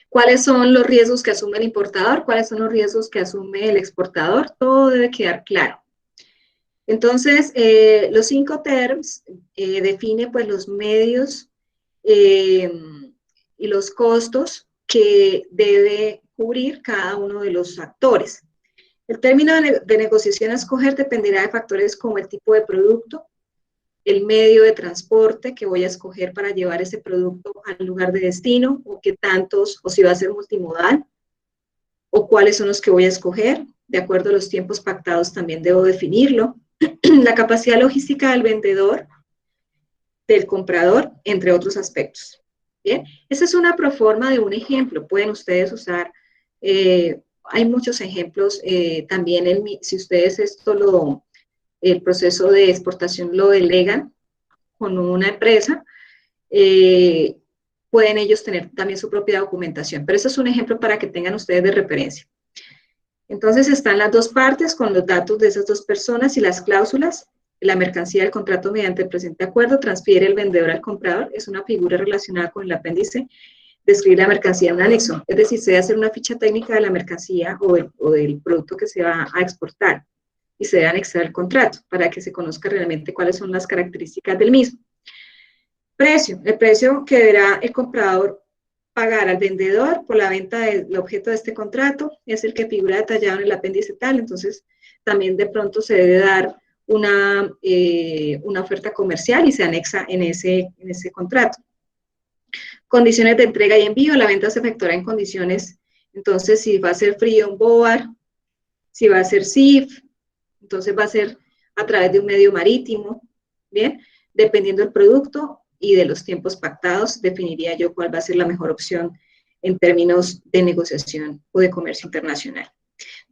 ¿Cuáles son los riesgos que asume el importador? ¿Cuáles son los riesgos que asume el exportador? Todo debe quedar claro. Entonces, los Incoterms define pues los medios y los costos que debe cubrir cada uno de los actores. El término de negociación a escoger dependerá de factores como el tipo de producto, el medio de transporte que voy a escoger para llevar ese producto al lugar de destino, o qué tantos, o si va a ser multimodal, o cuáles son los que voy a escoger. De acuerdo a los tiempos pactados también debo definirlo. La capacidad logística del vendedor, del comprador, entre otros aspectos. Bien, esa es una proforma de un ejemplo. Pueden ustedes usar, hay muchos ejemplos, también si ustedes el proceso de exportación lo delegan con una empresa, pueden ellos tener también su propia documentación, pero eso es un ejemplo para que tengan ustedes de referencia. Entonces están las dos partes con los datos de esas dos personas y las cláusulas. La mercancía del contrato mediante el presente acuerdo transfiere el vendedor al comprador, es una figura relacionada con el apéndice, describir la mercancía en un anexo, es decir, se debe hacer una ficha técnica de la mercancía o del producto que se va a exportar, y se debe anexar el contrato para que se conozca realmente cuáles son las características del mismo. Precio, el precio que deberá el comprador pagar al vendedor por la venta del objeto de este contrato es el que figura detallado en el apéndice tal. Entonces también de pronto se debe dar una oferta comercial y se anexa en ese contrato. Condiciones de entrega y envío, la venta se efectuará en condiciones, entonces si va a ser free on board, si va a ser SIF, entonces va a ser a través de un medio marítimo, ¿bien? Dependiendo del producto y de los tiempos pactados, definiría yo cuál va a ser la mejor opción en términos de negociación o de comercio internacional.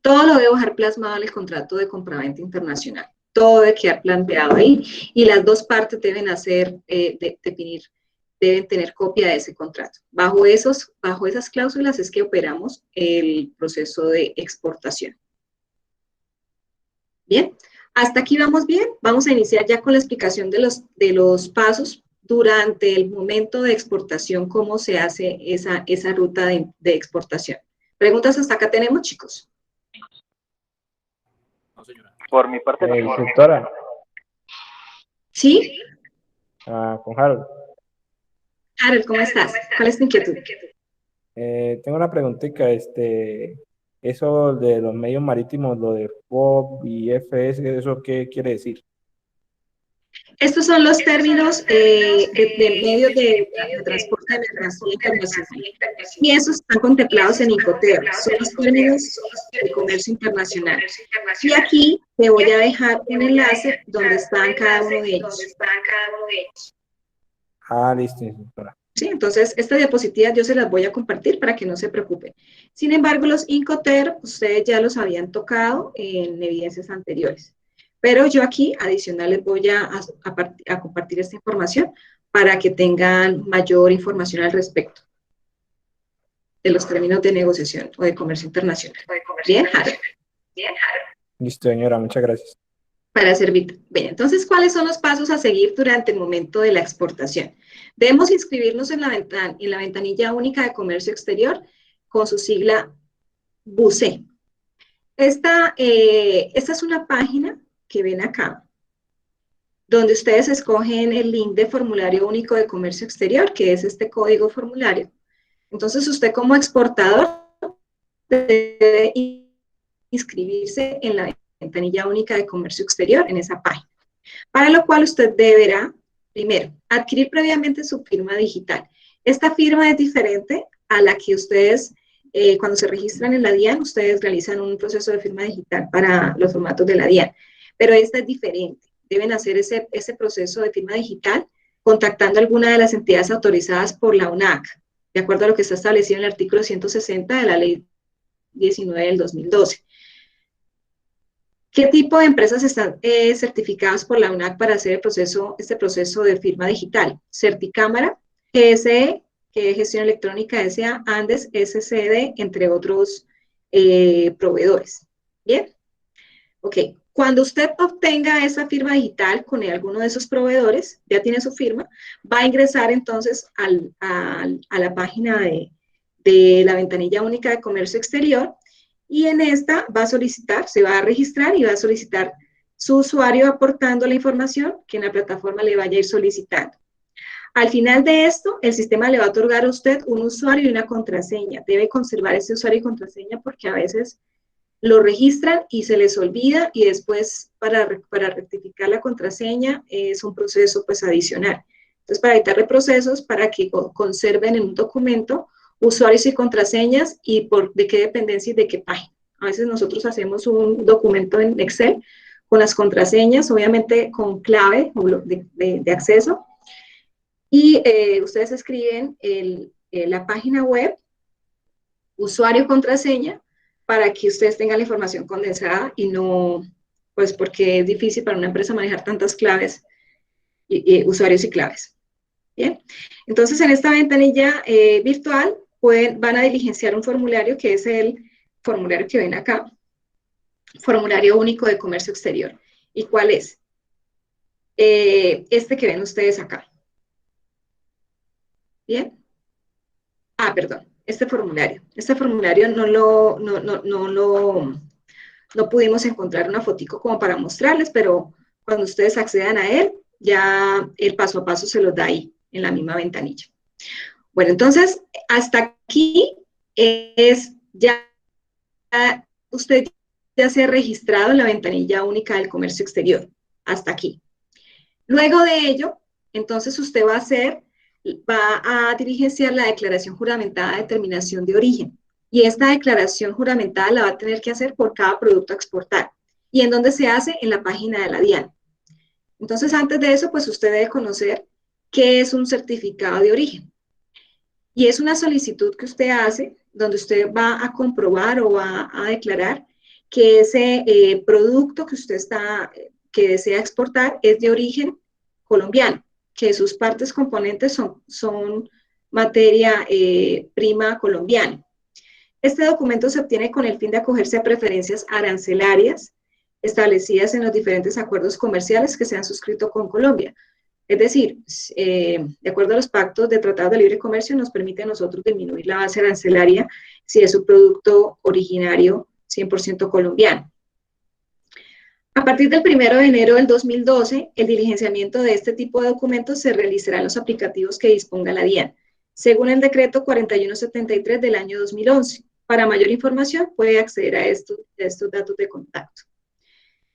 Todo lo debo dejar plasmado en el contrato de compraventa internacional. Todo debe quedar planteado ahí y las dos partes deben deben tener copia de ese contrato. Bajo esas cláusulas es que operamos el proceso de exportación. Bien, hasta aquí vamos bien. Vamos a iniciar ya con la explicación de los pasos durante el momento de exportación, cómo se hace esa ruta de exportación. ¿Preguntas hasta acá tenemos, chicos? No, señora. Por mi parte, no. Instructora, ¿Sí? con Harold. Harold, ¿cómo estás? ¿Cuál es tu inquietud? Tengo una preguntita, eso de los medios marítimos, lo de FOB y FS, ¿eso qué quiere decir? Estos son los términos de medios de transporte de mercancía internacional. Y esos están contemplados en Incoterm, son los términos de comercio internacional. Y aquí te voy a dejar un enlace donde están cada uno de ellos. Ah, listo, instructora. ¿Sí? Entonces, estas diapositivas yo se las voy a compartir para que no se preocupen. Sin embargo, los Incoterm, ustedes ya los habían tocado en evidencias anteriores. Pero yo aquí, adicional, les voy a compartir esta información para que tengan mayor información al respecto de los términos de negociación o de comercio internacional. Bien, Harold. Listo, señora, muchas gracias. Para servirte. Bien, entonces, ¿cuáles son los pasos a seguir durante el momento de la exportación? Debemos inscribirnos en la ventanilla única de comercio exterior con su sigla BUCE. Esta es una página que ven acá, donde ustedes escogen el link de formulario único de comercio exterior, que es este código formulario. Entonces, usted como exportador debe inscribirse en la ventanilla única de comercio exterior en esa página, para lo cual usted deberá, primero, adquirir previamente su firma digital. Esta firma es diferente a la que ustedes, cuando se registran en la DIAN, ustedes realizan un proceso de firma digital para los formatos de la DIAN, pero esta es diferente. Deben hacer ese proceso de firma digital contactando a alguna de las entidades autorizadas por la UNAC, de acuerdo a lo que está establecido en el artículo 160 de la Ley 19 del 2012. ¿Qué tipo de empresas están certificadas por la UNAC para hacer este proceso de firma digital? Certicámara, GSE, que es Gestión Electrónica S.A., Andes, SCD, entre otros proveedores. ¿Bien? Ok. Cuando usted obtenga esa firma digital con alguno de esos proveedores, ya tiene su firma, va a ingresar entonces a la página de la ventanilla única de comercio exterior y en esta va a solicitar, se va a registrar y va a solicitar su usuario aportando la información que en la plataforma le vaya a ir solicitando. Al final de esto, el sistema le va a otorgar a usted un usuario y una contraseña. Debe conservar ese usuario y contraseña porque a veces lo registran y se les olvida y después para rectificar la contraseña es un proceso pues adicional. Entonces, para evitar reprocesos, para que conserven en un documento usuarios y contraseñas y de qué dependencia y de qué página. A veces nosotros hacemos un documento en Excel con las contraseñas, obviamente con clave de acceso, y ustedes escriben la página web, usuario, contraseña, para que ustedes tengan la información condensada y no, pues porque es difícil para una empresa manejar tantas claves, usuarios y claves. Bien, entonces en esta ventanilla virtual van a diligenciar un formulario que es el formulario que ven acá, formulario único de comercio exterior. ¿Y cuál es? Este que ven ustedes acá. ¿Bien? Ah, perdón, este formulario no pudimos encontrar una fotico como para mostrarles, pero cuando ustedes accedan a él, ya el paso a paso se los da ahí, en la misma ventanilla. Bueno, entonces, hasta aquí usted ya se ha registrado en la ventanilla única del comercio exterior, hasta aquí. Luego de ello, entonces usted va a diligenciar la declaración juramentada de determinación de origen. Y esta declaración juramentada la va a tener que hacer por cada producto a exportar. ¿Y en dónde se hace? En la página de la DIAN. Entonces, antes de eso, pues usted debe conocer qué es un certificado de origen. Y es una solicitud que usted hace, donde usted va a comprobar o va a declarar que ese producto que desea exportar es de origen colombiano, que sus partes componentes son materia prima colombiana. Este documento se obtiene con el fin de acogerse a preferencias arancelarias establecidas en los diferentes acuerdos comerciales que se han suscrito con Colombia. Es decir, de acuerdo a los pactos de tratados de libre comercio, nos permite a nosotros disminuir la base arancelaria si es un producto originario 100% colombiano. A partir del 1 de enero del 2012, el diligenciamiento de este tipo de documentos se realizará en los aplicativos que disponga la DIAN, según el decreto 4173 del año 2011. Para mayor información puede acceder a estos datos de contacto.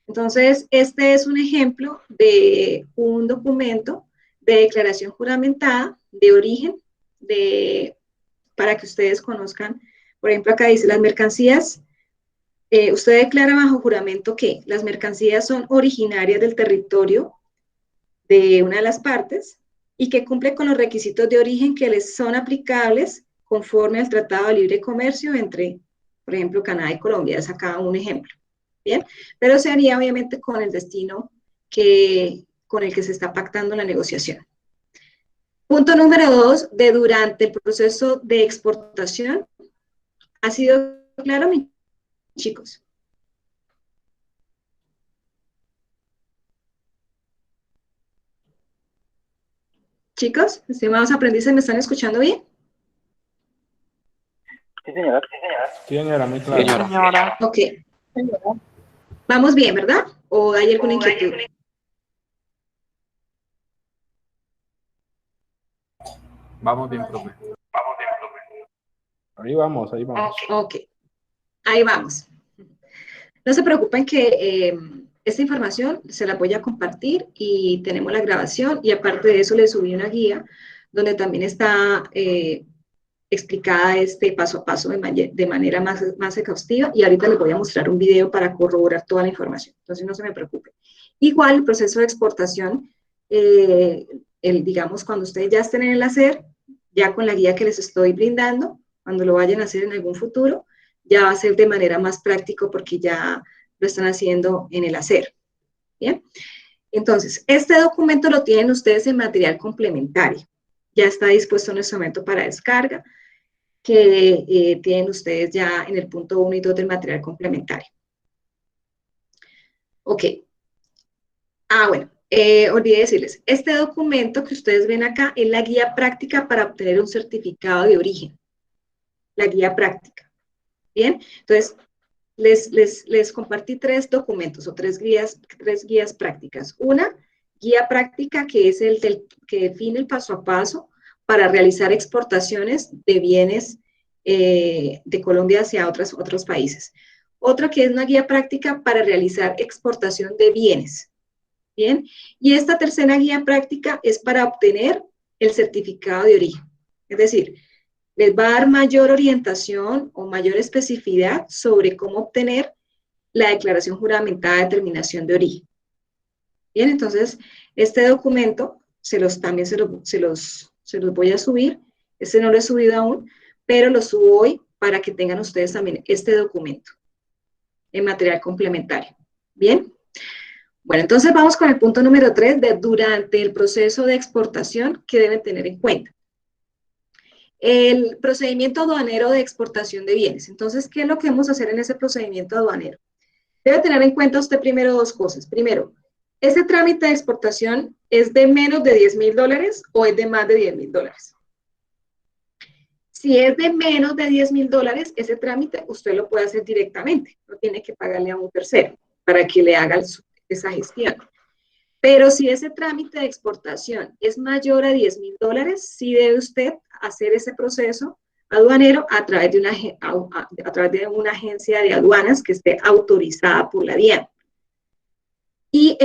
Entonces, este es un ejemplo de un documento de declaración juramentada de origen, para que ustedes conozcan. Por ejemplo, acá dice las mercancías. Usted declara bajo juramento que las mercancías son originarias del territorio de una de las partes y que cumple con los requisitos de origen que les son aplicables conforme al Tratado de Libre Comercio entre, por ejemplo, Canadá y Colombia. Es acá un ejemplo. Bien, pero se haría obviamente con el destino con el que se está pactando la negociación. Punto número 2, de durante el proceso de exportación. ¿Ha sido claro, mis chicos? Chicos, estimados aprendices, ¿me están escuchando bien? Sí, señora. Sí, señora, muy claro. Señora. Ok. Vamos bien, ¿verdad? ¿O hay alguna inquietud? Vamos bien, profe. Ahí vamos, ahí vamos. Ok, ahí vamos. No se preocupen que esta información se la voy a compartir y tenemos la grabación y aparte de eso les subí una guía donde también está explicada este paso a paso de manera más exhaustiva y ahorita les voy a mostrar un video para corroborar toda la información. Entonces no se me preocupen. Igual el proceso de exportación, digamos cuando ustedes ya estén en el hacer, ya con la guía que les estoy brindando, cuando lo vayan a hacer en algún futuro, ya va a ser de manera más práctico porque ya lo están haciendo en el hacer. ¿Bien? Entonces, este documento lo tienen ustedes en material complementario. Ya está dispuesto en este momento para descarga, que tienen ustedes ya en el punto 1 y 2 del material complementario. Ok. Bueno, olvidé decirles, este documento que ustedes ven acá es la guía práctica para obtener un certificado de origen. La guía práctica. Bien, entonces les compartí 3 documentos o 3 guías prácticas. Una guía práctica que es que define el paso a paso para realizar exportaciones de bienes de Colombia hacia otros países. Otra que es una guía práctica para realizar exportación de bienes. Bien, y esta tercera guía práctica es para obtener el certificado de origen. Es decir, les va a dar mayor orientación o mayor especificidad sobre cómo obtener la declaración juramentada de determinación de origen. Bien, entonces, este documento también se los voy a subir. Este no lo he subido aún, pero lo subo hoy para que tengan ustedes también este documento en material complementario. Bien. Bueno, entonces vamos con el punto número 3 de durante el proceso de exportación que deben tener en cuenta. El procedimiento aduanero de exportación de bienes. Entonces, ¿qué es lo que vamos a hacer en ese procedimiento aduanero? Debe tener en cuenta usted primero 2 cosas. Primero, ¿ese trámite de exportación es de menos de $10,000 o es de más de $10,000? Si es de menos de $10,000, ese trámite usted lo puede hacer directamente. No tiene que pagarle a un tercero para que le haga esa gestión. Pero si ese trámite de exportación es mayor a $10,000, sí debe usted hacer ese proceso aduanero a través de una agencia de aduanas que esté autorizada por la DIAN. Y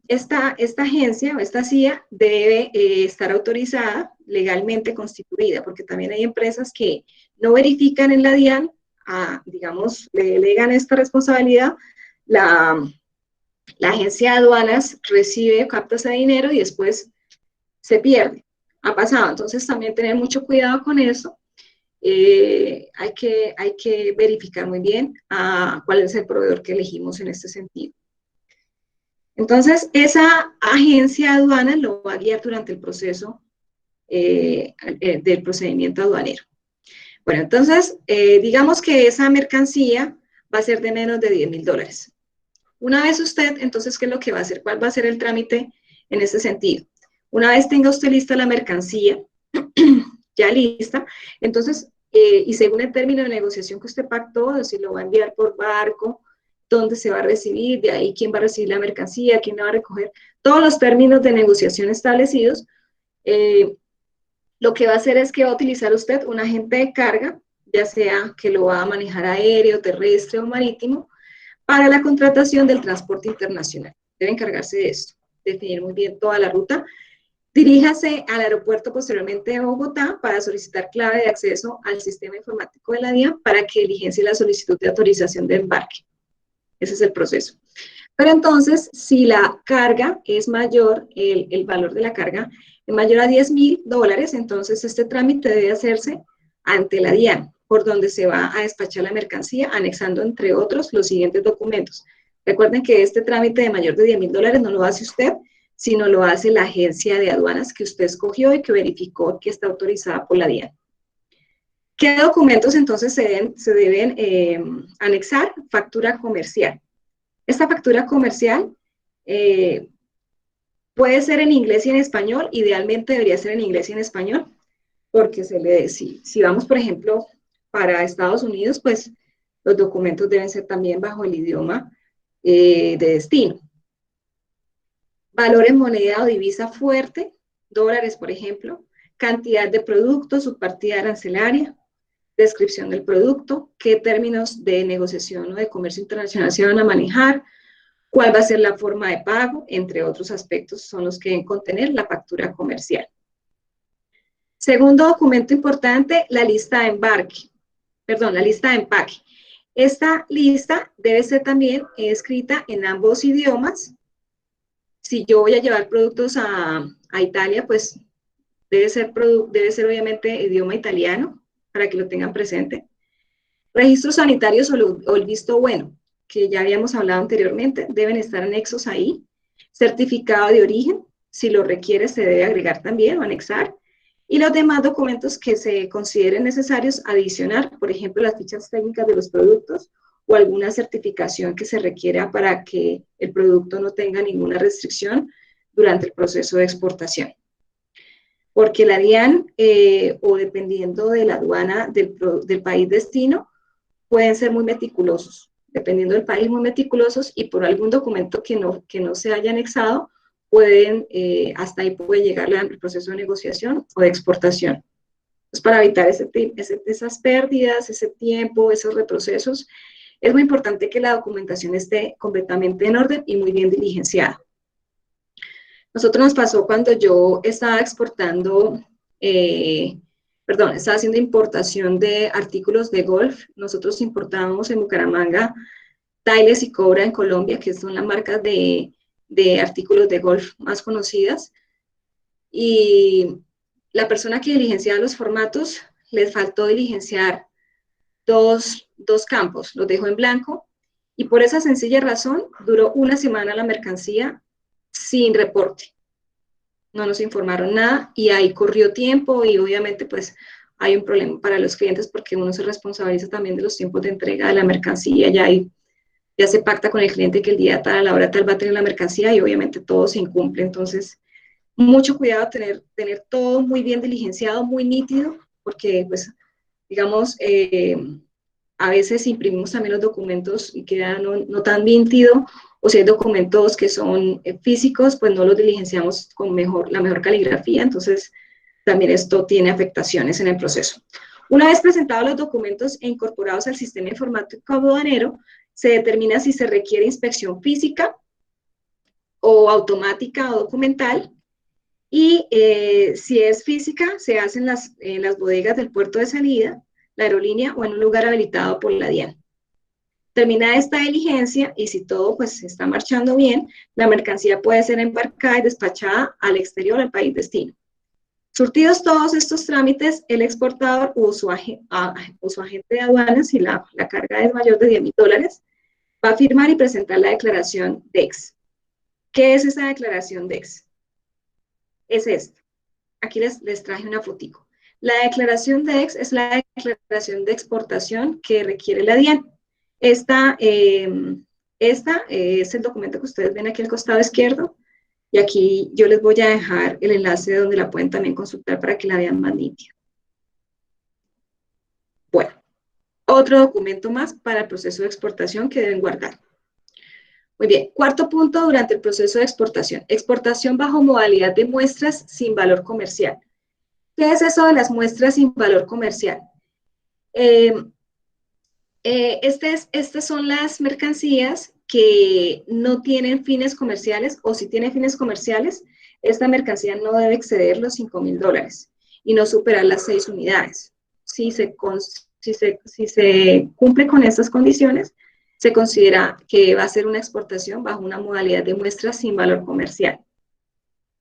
esta agencia o esta CIA debe estar autorizada, legalmente constituida, porque también hay empresas que no verifican en la DIAN, digamos, le delegan esta responsabilidad, la agencia de aduanas recibe, capta ese dinero y después se pierde. Ha pasado, entonces también tener mucho cuidado con eso. hay que verificar muy bien cuál es el proveedor que elegimos en este sentido. Entonces, esa agencia de aduanas lo va a guiar durante el proceso del procedimiento aduanero. Bueno, entonces, digamos que esa mercancía va a ser de menos de $10.000. Una vez usted, entonces, ¿qué es lo que va a hacer? ¿Cuál va a ser el trámite en ese sentido? Una vez tenga usted lista la mercancía, ya lista, entonces, y según el término de negociación que usted pactó, si lo va a enviar por barco, dónde se va a recibir, de ahí quién va a recibir la mercancía, quién la va a recoger, todos los términos de negociación establecidos, lo que va a hacer es que va a utilizar usted un agente de carga, ya sea que lo va a manejar aéreo, terrestre o marítimo, para la contratación del transporte internacional. Debe encargarse de esto, definir muy bien toda la ruta. Diríjase al aeropuerto posteriormente de Bogotá para solicitar clave de acceso al sistema informático de la DIAN para que diligencie la solicitud de autorización de embarque. Ese es el proceso. Pero entonces, si la carga es mayor, el valor de la carga es mayor a $10.000, entonces este trámite debe hacerse ante la DIAN, por donde se va a despachar la mercancía, anexando, entre otros, los siguientes documentos. Recuerden que este trámite de mayor de $10.000 no lo hace usted, sino lo hace la agencia de aduanas que usted escogió y que verificó que está autorizada por la DIAN. ¿Qué documentos entonces se deben anexar? Factura comercial. Esta factura comercial puede ser en inglés y en español, idealmente debería ser en inglés y en español, porque si vamos, por ejemplo, para Estados Unidos, pues los documentos deben ser también bajo el idioma de destino. Valor en moneda o divisa fuerte, dólares, por ejemplo, cantidad de producto, subpartida arancelaria, descripción del producto, qué términos de negociación o de comercio internacional se van a manejar, cuál va a ser la forma de pago, entre otros aspectos son los que deben contener la factura comercial. Segundo documento importante, la lista de embarque, perdón, la lista de empaque. Esta lista debe ser también escrita en ambos idiomas. Si yo voy a llevar productos a Italia, pues debe ser obviamente idioma italiano, para que lo tengan presente. Registros sanitarios o el visto bueno, que ya habíamos hablado anteriormente, deben estar anexos ahí. Certificado de origen, si lo requiere, se debe agregar también o anexar. Y los demás documentos que se consideren necesarios adicionar, por ejemplo, las fichas técnicas de los productos o alguna certificación que se requiera para que el producto no tenga ninguna restricción durante el proceso de exportación. Porque la DIAN, o dependiendo de la aduana del país destino, pueden ser muy meticulosos, dependiendo del país, muy meticulosos, y por algún documento que no se haya anexado, hasta ahí puede llegar el proceso de negociación o de exportación. Entonces, para evitar esas pérdidas, ese tiempo, esos retrocesos, es muy importante que la documentación esté completamente en orden y muy bien diligenciada. Nosotros nos pasó cuando yo estaba estaba haciendo importación de artículos de golf. Nosotros importábamos en Bucaramanga Tiles y Cobra en Colombia, que son las marcas de artículos de golf más conocidas. Y la persona que diligenciaba los formatos, les faltó diligenciar dos campos, los dejó en blanco, y por esa sencilla razón duró una semana la mercancía sin reporte. No nos informaron nada y ahí corrió tiempo y obviamente pues hay un problema para los clientes porque uno se responsabiliza también de los tiempos de entrega de la mercancía. Ya se pacta con el cliente que el día tal, a la hora tal va a tener la mercancía y obviamente todo se incumple. Entonces, mucho cuidado tener todo muy bien diligenciado, muy nítido, porque pues, digamos, a veces imprimimos también los documentos y queda no tan nítido, o si hay documentos que son físicos, pues no los diligenciamos con la mejor caligrafía, entonces también esto tiene afectaciones en el proceso. Una vez presentados los documentos e incorporados al sistema informático aduanero, se determina si se requiere inspección física o automática o documental, y si es física, se hace en las bodegas del puerto de salida, la aerolínea o en un lugar habilitado por la DIAN. Terminada esta diligencia y si todo pues está marchando bien, la mercancía puede ser embarcada y despachada al exterior, al país destino. Surtidos todos estos trámites, el exportador o su agente de aduanas, si la carga es mayor de $10.000, va a firmar y presentar la declaración DEX. ¿Qué es esa declaración DEX? Es esta. Aquí les traje una fotico. La declaración DEX es la declaración de exportación que requiere la DIAN. Esta es el documento que ustedes ven aquí al costado izquierdo. Y aquí yo les voy a dejar el enlace donde la pueden también consultar para que la vean más nítida. Bueno, otro documento más para el proceso de exportación que deben guardar. Muy bien, cuarto punto durante el proceso de exportación. Exportación bajo modalidad de muestras sin valor comercial. ¿Qué es eso de las muestras sin valor comercial? Estas son las mercancías que no tienen fines comerciales, o si tienen fines comerciales, esta mercancía no debe exceder los $5.000 y no superar las 6 unidades. Si se cumple con estas condiciones, se considera que va a ser una exportación bajo una modalidad de muestras sin valor comercial.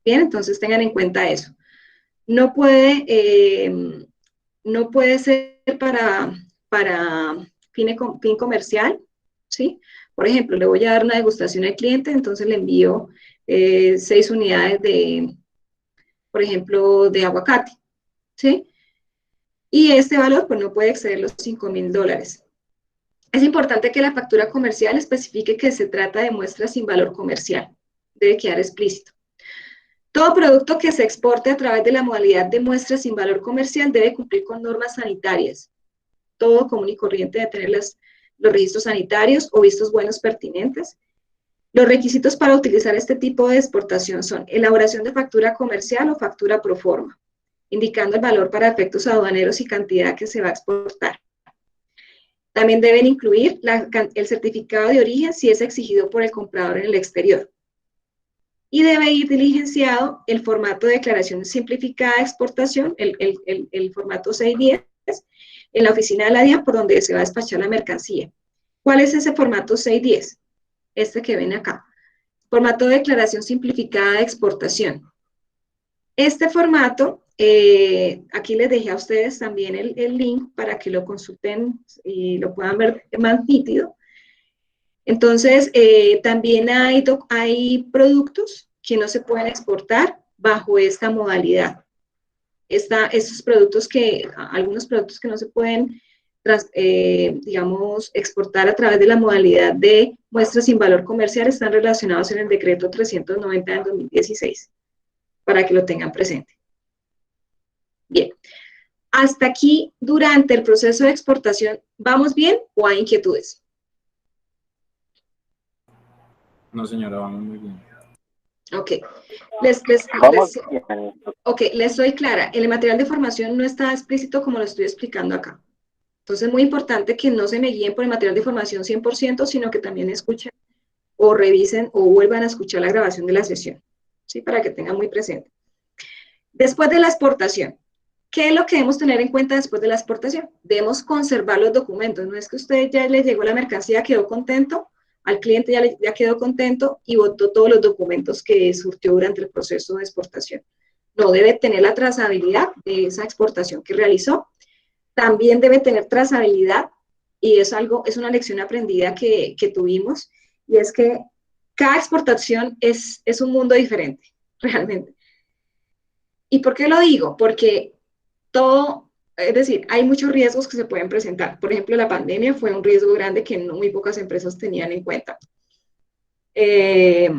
Bien, entonces tengan en cuenta eso. No puede ser para fin comercial, ¿sí? Por ejemplo, le voy a dar una degustación al cliente, entonces le envío 6 unidades de, por ejemplo, de aguacate, ¿sí? Y este valor, pues, no puede exceder los $5.000. Es importante que la factura comercial especifique que se trata de muestras sin valor comercial. Debe quedar explícito. Todo producto que se exporte a través de la modalidad de muestras sin valor comercial debe cumplir con normas sanitarias. Todo común y corriente de tener los registros sanitarios o vistos buenos pertinentes. Los requisitos para utilizar este tipo de exportación son elaboración de factura comercial o factura pro forma, indicando el valor para efectos aduaneros y cantidad que se va a exportar. También deben incluir el certificado de origen si es exigido por el comprador en el exterior. Y debe ir diligenciado el formato de declaración simplificada de exportación, el formato 610, en la oficina de la DIAN por donde se va a despachar la mercancía. ¿Cuál es ese formato 610? Este que ven acá. Formato de declaración simplificada de exportación. Este formato, aquí les dejé a ustedes también el link para que lo consulten y lo puedan ver más nítido. Entonces, también hay productos que no se pueden exportar bajo esta modalidad. Estos productos algunos productos que no se pueden, digamos, exportar a través de la modalidad de muestras sin valor comercial están relacionados en el decreto 390 del 2016, para que lo tengan presente. Bien, hasta aquí, durante el proceso de exportación, ¿vamos bien o hay inquietudes? No, señora, vamos muy bien. Ok. Les soy clara. El material de formación no está explícito como lo estoy explicando acá. Entonces, es muy importante que no se me guíen por el material de formación 100%, sino que también escuchen o revisen o vuelvan a escuchar la grabación de la sesión, ¿sí? Para que tengan muy presente. Después de la exportación, ¿qué es lo que debemos tener en cuenta después de la exportación? Debemos conservar los documentos. No es que usted ya le llegó la mercancía, quedó contento, al cliente ya quedó contento y botó todos los documentos que surtió durante el proceso de exportación. No, debe tener la trazabilidad de esa exportación que realizó. También debe tener trazabilidad, y es una lección aprendida que tuvimos, y es que cada exportación es un mundo diferente, realmente. ¿Y por qué lo digo? Porque es decir, hay muchos riesgos que se pueden presentar. Por ejemplo, la pandemia fue un riesgo grande que muy pocas empresas tenían en cuenta. ¿Qué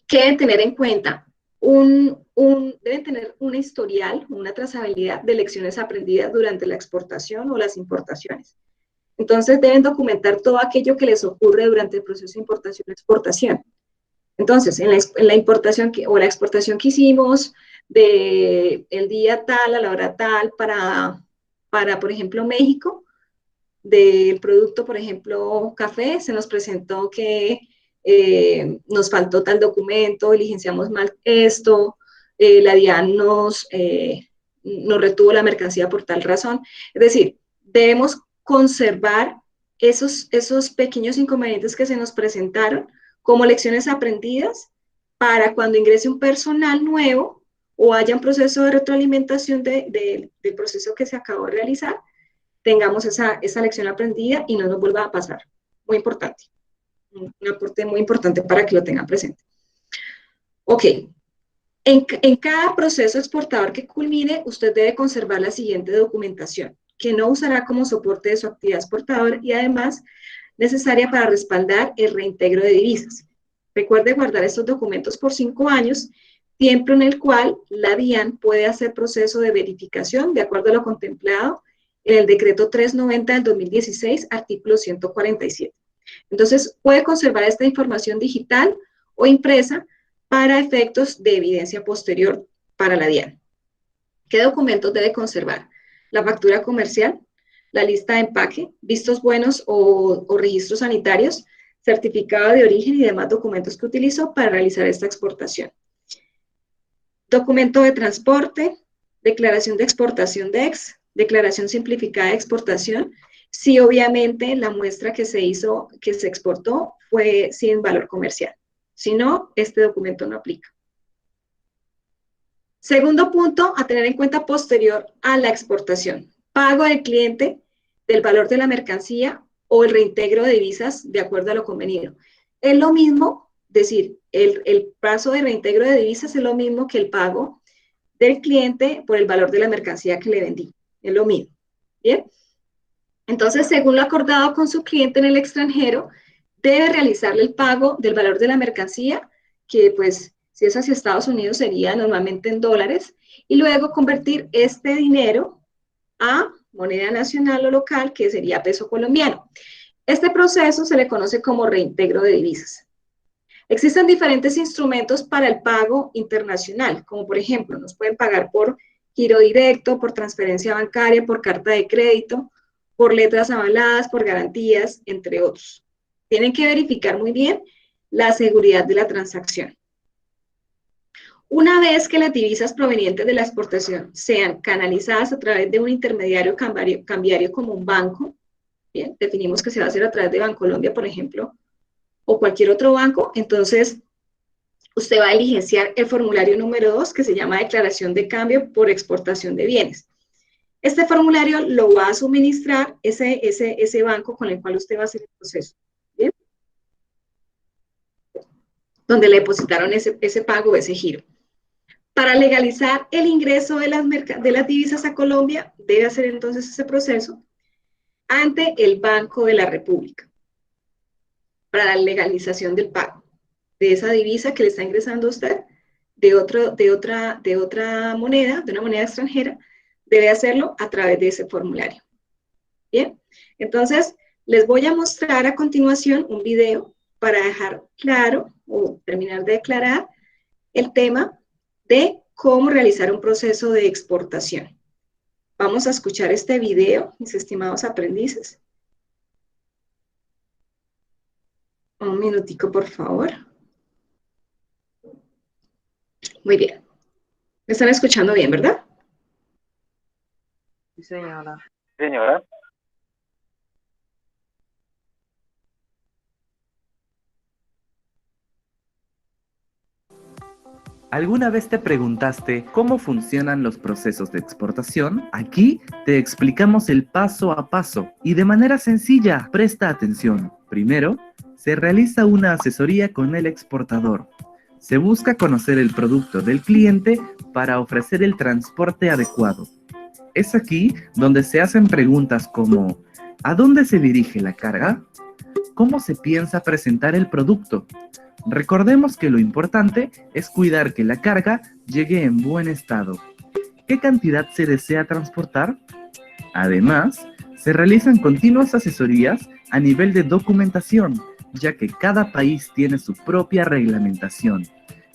deben tener en cuenta? Deben tener un historial, una trazabilidad de lecciones aprendidas durante la exportación o las importaciones. Entonces, deben documentar todo aquello que les ocurre durante el proceso de importación o exportación. Entonces, en la importación o la exportación que hicimos del día tal a la hora tal para, por ejemplo, México, del producto, por ejemplo, café, se nos presentó que nos faltó tal documento, diligenciamos mal esto, la DIAN nos retuvo la mercancía por tal razón. Es decir, debemos conservar esos pequeños inconvenientes que se nos presentaron como lecciones aprendidas para cuando ingrese un personal nuevo o haya un proceso de retroalimentación del proceso que se acabó de realizar, tengamos esa lección aprendida y no nos vuelva a pasar. Muy importante. Un aporte muy importante para que lo tengan presente. Ok. En cada proceso exportador que culmine, usted debe conservar la siguiente documentación, que no usará como soporte de su actividad exportadora y además necesaria para respaldar el reintegro de divisas. Recuerde guardar estos documentos por 5 años, tiempo en el cual la DIAN puede hacer proceso de verificación de acuerdo a lo contemplado en el decreto 390 del 2016, artículo 147. Entonces, puede conservar esta información digital o impresa para efectos de evidencia posterior para la DIAN. ¿Qué documentos debe conservar? La factura comercial, la lista de empaque, vistos buenos o registros sanitarios, certificado de origen y demás documentos que utilizó para realizar esta exportación. Documento de transporte, declaración de exportación DEX, declaración simplificada de exportación, si obviamente la muestra que se hizo, que se exportó, fue sin valor comercial. Si no, este documento no aplica. Segundo punto a tener en cuenta posterior a la exportación. Pago del cliente del valor de la mercancía o el reintegro de divisas de acuerdo a lo convenido. Es lo mismo, decir, el plazo de reintegro de divisas es lo mismo que el pago del cliente por el valor de la mercancía que le vendí. Es lo mismo. ¿Bien? Entonces, según lo acordado con su cliente en el extranjero, debe realizarle el pago del valor de la mercancía, que pues si es hacia Estados Unidos sería normalmente en dólares, y luego convertir este dinero a moneda nacional o local, que sería peso colombiano. Este proceso se le conoce como reintegro de divisas. Existen diferentes instrumentos para el pago internacional, como por ejemplo, nos pueden pagar por giro directo, por transferencia bancaria, por carta de crédito, por letras avaladas, por garantías, entre otros. Tienen que verificar muy bien la seguridad de la transacción. Una vez que las divisas provenientes de la exportación sean canalizadas a través de un intermediario cambiario como un banco, bien, definimos que se va a hacer a través de Bancolombia, por ejemplo, o cualquier otro banco, entonces usted va a diligenciar el formulario número 2, que se llama Declaración de Cambio por Exportación de Bienes. Este formulario lo va a suministrar ese banco con el cual usted va a hacer el proceso, ¿bien? Donde le depositaron ese pago o ese giro. Para legalizar el ingreso de las divisas a Colombia, debe hacer entonces ese proceso ante el Banco de la República para la legalización del pago de esa divisa que le está ingresando a usted de otra moneda, de una moneda extranjera, debe hacerlo a través de ese formulario. Bien, entonces les voy a mostrar a continuación un video para dejar claro o terminar de aclarar el tema de cómo realizar un proceso de exportación. Vamos a escuchar este video, mis estimados aprendices. Un minutico, por favor. Muy bien. ¿Me están escuchando bien, verdad? Sí, señora. Señora. ¿Alguna vez te preguntaste cómo funcionan los procesos de exportación? Aquí te explicamos el paso a paso y de manera sencilla. Presta atención. Primero, se realiza una asesoría con el exportador. Se busca conocer el producto del cliente para ofrecer el transporte adecuado. Es aquí donde se hacen preguntas como ¿a dónde se dirige la carga? ¿Cómo se piensa presentar el producto? Recordemos que lo importante es cuidar que la carga llegue en buen estado. ¿Qué cantidad se desea transportar? Además, se realizan continuas asesorías a nivel de documentación, ya que cada país tiene su propia reglamentación.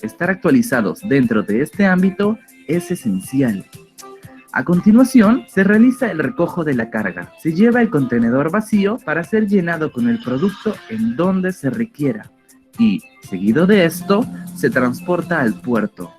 Estar actualizados dentro de este ámbito es esencial. A continuación, se realiza el recojo de la carga. Se lleva el contenedor vacío para ser llenado con el producto en donde se requiera. Y, seguido de esto, se transporta al puerto.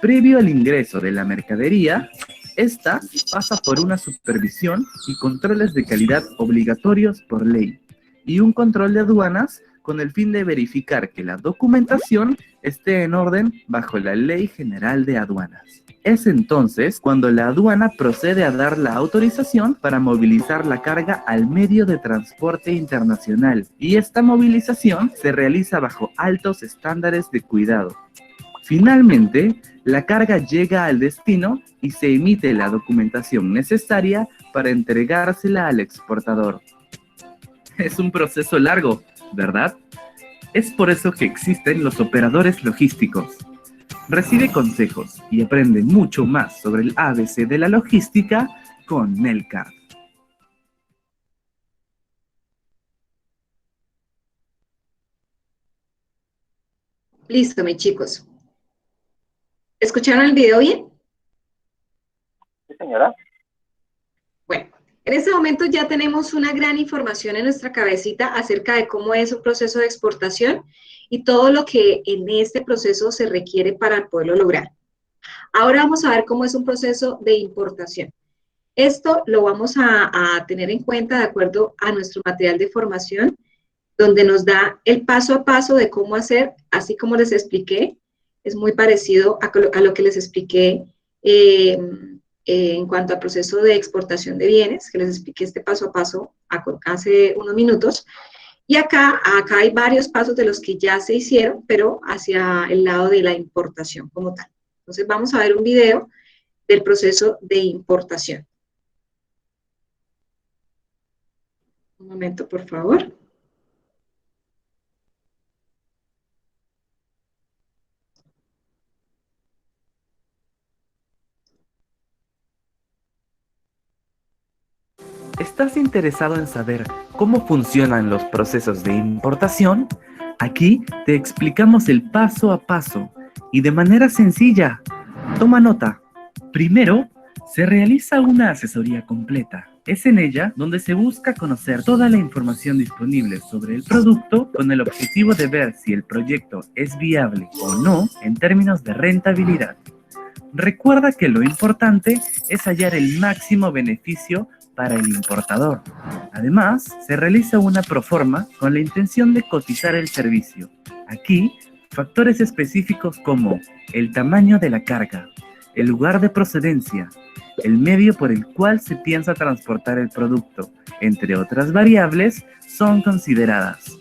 Previo al ingreso de la mercadería, esta pasa por una supervisión y controles de calidad obligatorios por ley, y un control de aduanas con el fin de verificar que la documentación esté en orden bajo la Ley General de Aduanas. Es entonces cuando la aduana procede a dar la autorización para movilizar la carga al medio de transporte internacional, y esta movilización se realiza bajo altos estándares de cuidado. Finalmente, la carga llega al destino y se emite la documentación necesaria para entregársela al exportador. Es un proceso largo, ¿verdad? Es por eso que existen los operadores logísticos. Recibe consejos y aprende mucho más sobre el ABC de la logística con Nelcard. Listo, mis chicos. ¿Escucharon el video bien? Sí, señora. Bueno, en este momento ya tenemos una gran información en nuestra cabecita acerca de cómo es un proceso de exportación y todo lo que en este proceso se requiere para poderlo lograr. Ahora vamos a ver cómo es un proceso de importación. Esto lo vamos a tener en cuenta de acuerdo a nuestro material de formación, donde nos da el paso a paso de cómo hacer, así como les expliqué. Es muy parecido a lo que les expliqué en cuanto al proceso de exportación de bienes, que les expliqué este paso a paso hace unos minutos. Y acá hay varios pasos de los que ya se hicieron, pero hacia el lado de la importación como tal. Entonces vamos a ver un video del proceso de importación. Un momento, por favor. ¿Estás interesado en saber cómo funcionan los procesos de importación? Aquí te explicamos el paso a paso y de manera sencilla. Toma nota. Primero, se realiza una asesoría completa. Es en ella donde se busca conocer toda la información disponible sobre el producto con el objetivo de ver si el proyecto es viable o no en términos de rentabilidad. Recuerda que lo importante es hallar el máximo beneficio para el importador. Además, se realiza una proforma con la intención de cotizar el servicio. Aquí, factores específicos como el tamaño de la carga, el lugar de procedencia, el medio por el cual se piensa transportar el producto, entre otras variables, son consideradas.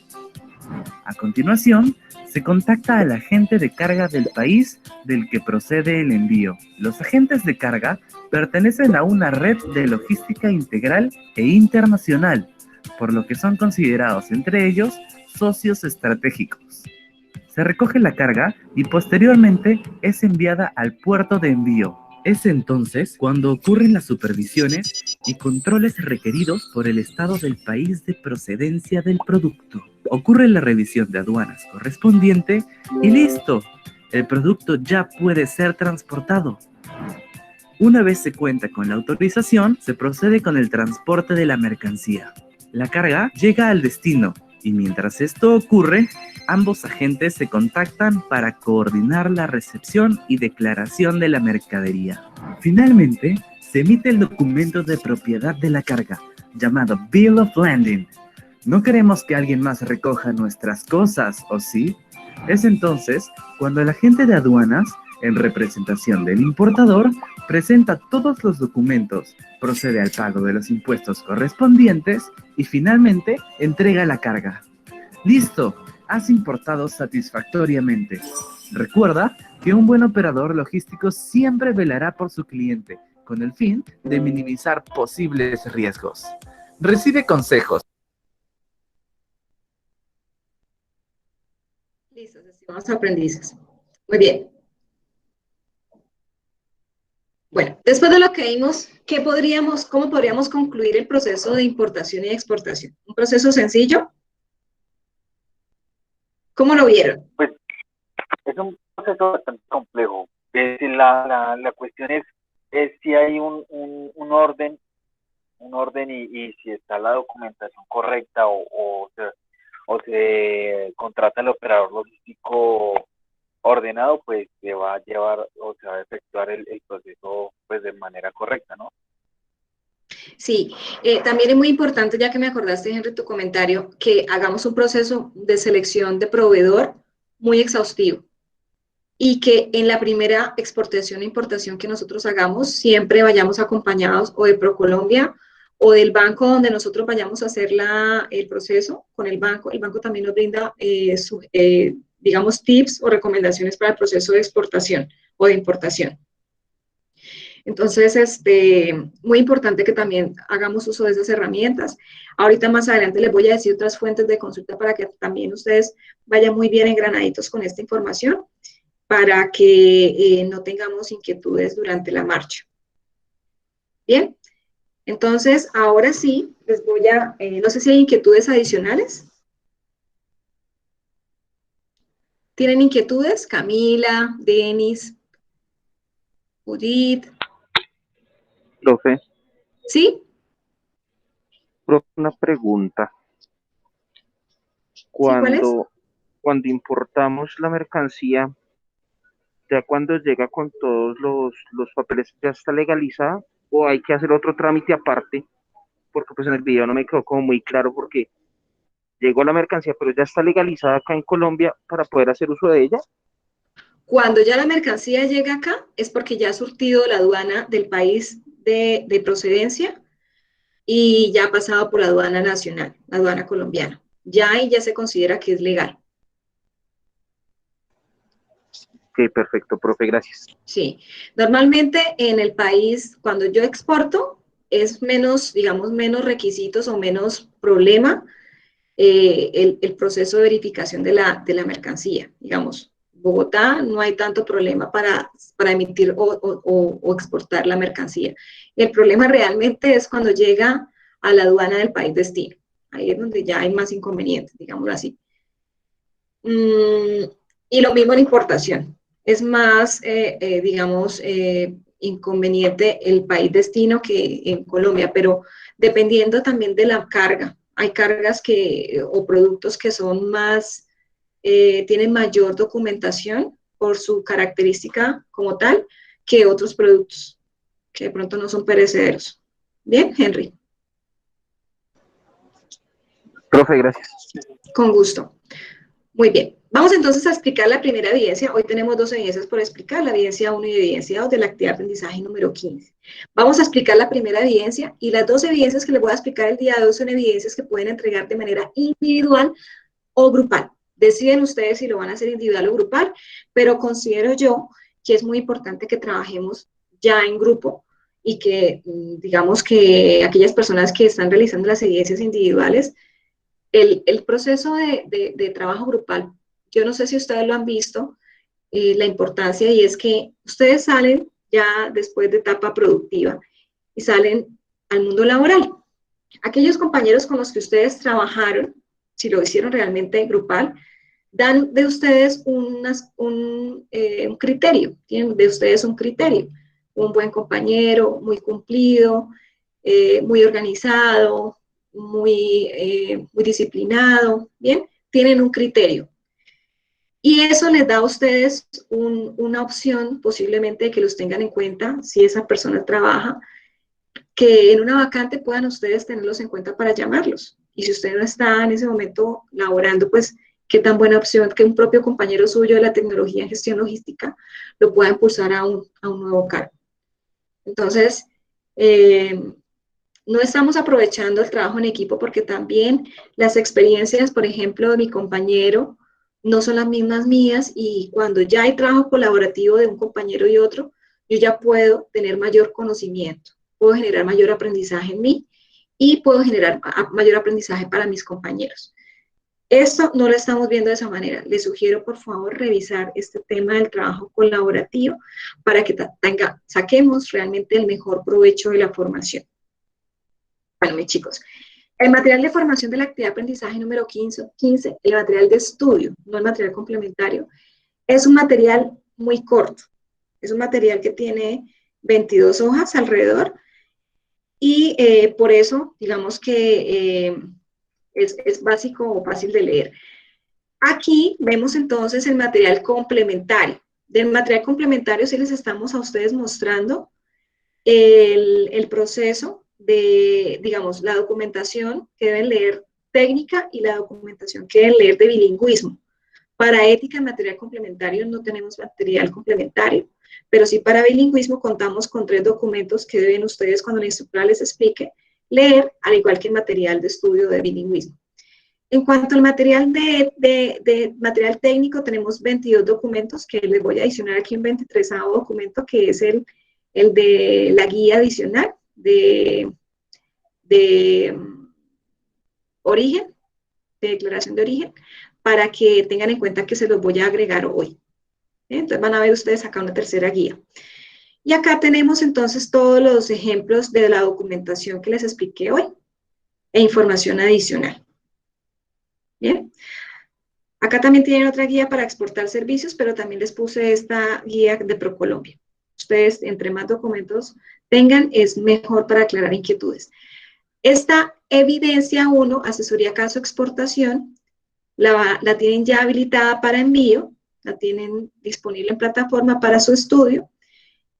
A continuación, se contacta al agente de carga del país del que procede el envío. Los agentes de carga pertenecen a una red de logística integral e internacional, por lo que son considerados entre ellos socios estratégicos. Se recoge la carga y posteriormente es enviada al puerto de envío. Es entonces cuando ocurren las supervisiones y controles requeridos por el estado del país de procedencia del producto. Ocurre la revisión de aduanas correspondiente y ¡listo! El producto ya puede ser transportado. Una vez se cuenta con la autorización, se procede con el transporte de la mercancía. La carga llega al destino y mientras esto ocurre, ambos agentes se contactan para coordinar la recepción y declaración de la mercadería. Finalmente, se emite el documento de propiedad de la carga, llamado Bill of Landing. No queremos que alguien más recoja nuestras cosas, ¿o sí? Es entonces cuando el agente de aduanas, en representación del importador, presenta todos los documentos, procede al pago de los impuestos correspondientes y finalmente entrega la carga. ¡Listo! Has importado satisfactoriamente. Recuerda que un buen operador logístico siempre velará por su cliente, con el fin de minimizar posibles riesgos. Recibe consejos. Listo, estimados aprendices. Muy bien. Bueno, después de lo que vimos, ¿cómo podríamos concluir el proceso de importación y exportación? ¿Un proceso sencillo? ¿Cómo lo vieron? Pues es un proceso bastante complejo. La cuestión es si hay un orden, y si está la documentación correcta o se contrata el operador logístico ordenado, pues se va a llevar o se va a efectuar el proceso pues de manera correcta, ¿no? Sí, también es muy importante, ya que me acordaste, Henry, tu comentario, que hagamos un proceso de selección de proveedor muy exhaustivo y que en la primera exportación e importación que nosotros hagamos siempre vayamos acompañados o de ProColombia o del banco donde nosotros vayamos a hacer el proceso con el banco. El banco también nos brinda, digamos, tips o recomendaciones para el proceso de exportación o de importación. Entonces, muy importante que también hagamos uso de esas herramientas. Ahorita más adelante les voy a decir otras fuentes de consulta para que también ustedes vayan muy bien engranaditos con esta información para que no tengamos inquietudes durante la marcha. Bien, entonces ahora sí, les voy a, no sé si hay inquietudes adicionales. ¿Tienen inquietudes? Camila, Denis, Judith. Profe, ¿Sí? una pregunta. ¿Sí? ¿Cuál es? Cuando importamos la mercancía, ya cuando llega con todos los papeles, ¿ya está legalizada o hay que hacer otro trámite aparte? Porque pues en el video no me quedó como muy claro porque llegó la mercancía, pero ya está legalizada acá en Colombia para poder hacer uso de ella. Cuando ya la mercancía llega acá, es porque ya ha surtido la aduana del país de procedencia y ya ha pasado por la aduana nacional, la aduana colombiana. Ya ahí ya se considera que es legal. Ok, perfecto, profe, gracias. Sí. Normalmente en el país, cuando yo exporto, es menos, digamos, menos requisitos o menos problema el proceso de verificación de la mercancía. Digamos, Bogotá no hay tanto problema para emitir o exportar la mercancía. El problema realmente es cuando llega a la aduana del país destino. Ahí es donde ya hay más inconvenientes, digámoslo así. Y lo mismo en importación. Es más, digamos, inconveniente el país destino que en Colombia, pero dependiendo también de la carga. Hay cargas o productos que son más, tienen mayor documentación por su característica como tal que otros productos que de pronto no son perecederos. Bien, Henry. Profe, gracias. Con gusto. Muy bien. Vamos entonces a explicar la primera evidencia. Hoy tenemos 2 evidencias por explicar, la evidencia 1 y evidencia 2 de la actividad de aprendizaje número 15. Vamos a explicar la primera evidencia y las 2 evidencias que les voy a explicar el día de hoy son evidencias que pueden entregar de manera individual o grupal. Deciden ustedes si lo van a hacer individual o grupal, pero considero yo que es muy importante que trabajemos ya en grupo y que, digamos que aquellas personas que están realizando las evidencias individuales, el proceso de trabajo grupal, yo no sé si ustedes lo han visto, la importancia, y es que ustedes salen ya después de etapa productiva y salen al mundo laboral. Aquellos compañeros con los que ustedes trabajaron, si lo hicieron realmente grupal, dan de ustedes un criterio, tienen de ustedes un criterio, un buen compañero, muy cumplido, muy organizado, muy disciplinado, ¿bien? Tienen un criterio. Y eso les da a ustedes una opción posiblemente de que los tengan en cuenta si esa persona trabaja, que en una vacante puedan ustedes tenerlos en cuenta para llamarlos. Y si usted no está en ese momento laborando, pues qué tan buena opción que un propio compañero suyo de la tecnología en gestión logística lo pueda impulsar a un nuevo cargo. Entonces, no estamos aprovechando el trabajo en equipo porque también las experiencias, por ejemplo, de mi compañero no son las mismas mías y cuando ya hay trabajo colaborativo de un compañero y otro, yo ya puedo tener mayor conocimiento, puedo generar mayor aprendizaje en mí y puedo generar mayor aprendizaje para mis compañeros. Esto no lo estamos viendo de esa manera. Les sugiero, por favor, revisar este tema del trabajo colaborativo para que saquemos realmente el mejor provecho de la formación. Bueno, mis chicos, el material de formación de la actividad de aprendizaje número 15, el material de estudio, no el material complementario, es un material muy corto. Es un material que tiene 22 hojas alrededor y por eso, digamos que es básico o fácil de leer. Aquí vemos entonces el material complementario. Del material complementario sí les estamos a ustedes mostrando el proceso digamos, la documentación que deben leer técnica y la documentación que deben leer de bilingüismo. Para ética en material complementario no tenemos material complementario, pero sí para bilingüismo contamos con 3 documentos que deben ustedes, cuando la instructora les explique, leer, al igual que el material de estudio de bilingüismo. En cuanto al material material técnico, tenemos 22 documentos que les voy a adicionar aquí un 23º documento, que es el de la guía adicional de origen, de declaración de origen, para que tengan en cuenta que se los voy a agregar hoy. Entonces van a ver ustedes acá una tercera guía. Y acá tenemos entonces todos los ejemplos de la documentación que les expliqué hoy e información adicional. Bien. Acá también tienen otra guía para exportar servicios, pero también les puse esta guía de ProColombia. Ustedes, entre más documentos tengan, es mejor para aclarar inquietudes. Esta evidencia 1, asesoría caso exportación, la tienen ya habilitada para envío, la tienen disponible en plataforma para su estudio.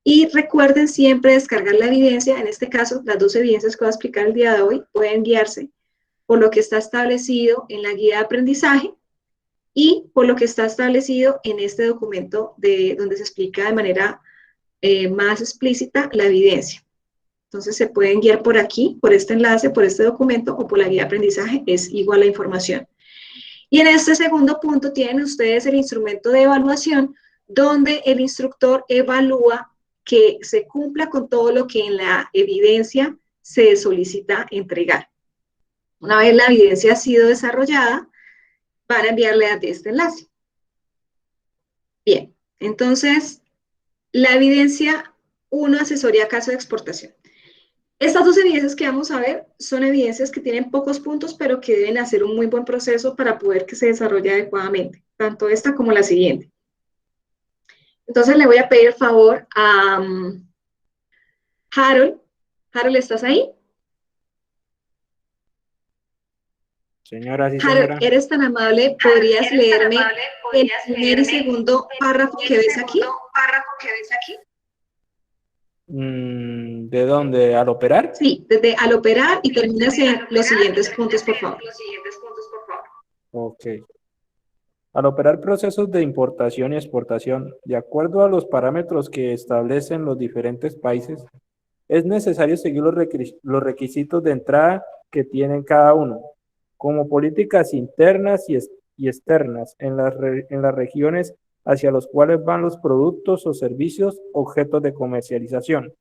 Y recuerden siempre descargar la evidencia. En este caso, las 2 evidencias que voy a explicar el día de hoy pueden guiarse por lo que está establecido en la guía de aprendizaje y por lo que está establecido en este documento donde se explica de manera más explícita la evidencia. Entonces se pueden guiar por aquí, por este enlace, por este documento o por la guía de aprendizaje, es igual la información. Y en este segundo punto tienen ustedes el instrumento de evaluación, donde el instructor evalúa que se cumpla con todo lo que en la evidencia se solicita entregar. Una vez la evidencia ha sido desarrollada, van a enviarle a este enlace. Bien, entonces, la evidencia 1, asesoría caso de exportación. Estas 2 evidencias que vamos a ver son evidencias que tienen pocos puntos, pero que deben hacer un muy buen proceso para poder que se desarrolle adecuadamente, tanto esta como la siguiente. Entonces le voy a pedir el favor a Harold. Harold, ¿estás ahí? Señora, sí, Harold, señora. ¿eres tan amable? ¿Podrías leerme el primer y segundo párrafo que ves aquí? ¿De dónde? ¿Al operar? Sí, desde al operar y terminas en los siguientes puntos, por favor. Ok. Al operar procesos de importación y exportación, de acuerdo a los parámetros que establecen los diferentes países, es necesario seguir los requisitos de entrada que tienen cada uno, como políticas internas y externas en las regiones hacia los cuales van los productos o servicios objetos de comercialización.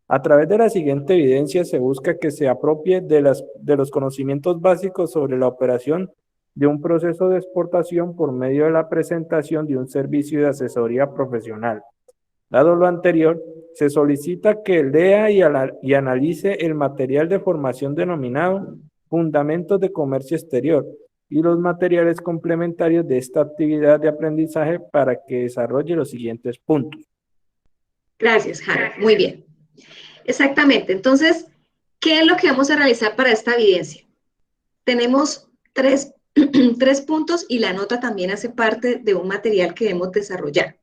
A través de la siguiente evidencia se busca que se apropie de los conocimientos básicos sobre la operación de un proceso de exportación por medio de la presentación de un servicio de asesoría profesional. Dado lo anterior, se solicita que lea y analice el material de formación denominado Fundamentos de Comercio Exterior y los materiales complementarios de esta actividad de aprendizaje para que desarrolle los siguientes puntos. Gracias, Harold. Muy bien. Exactamente. Entonces, ¿qué es lo que vamos a realizar para esta evidencia? Tenemos 3 puntos y la nota también hace parte de un material que debemos desarrollar.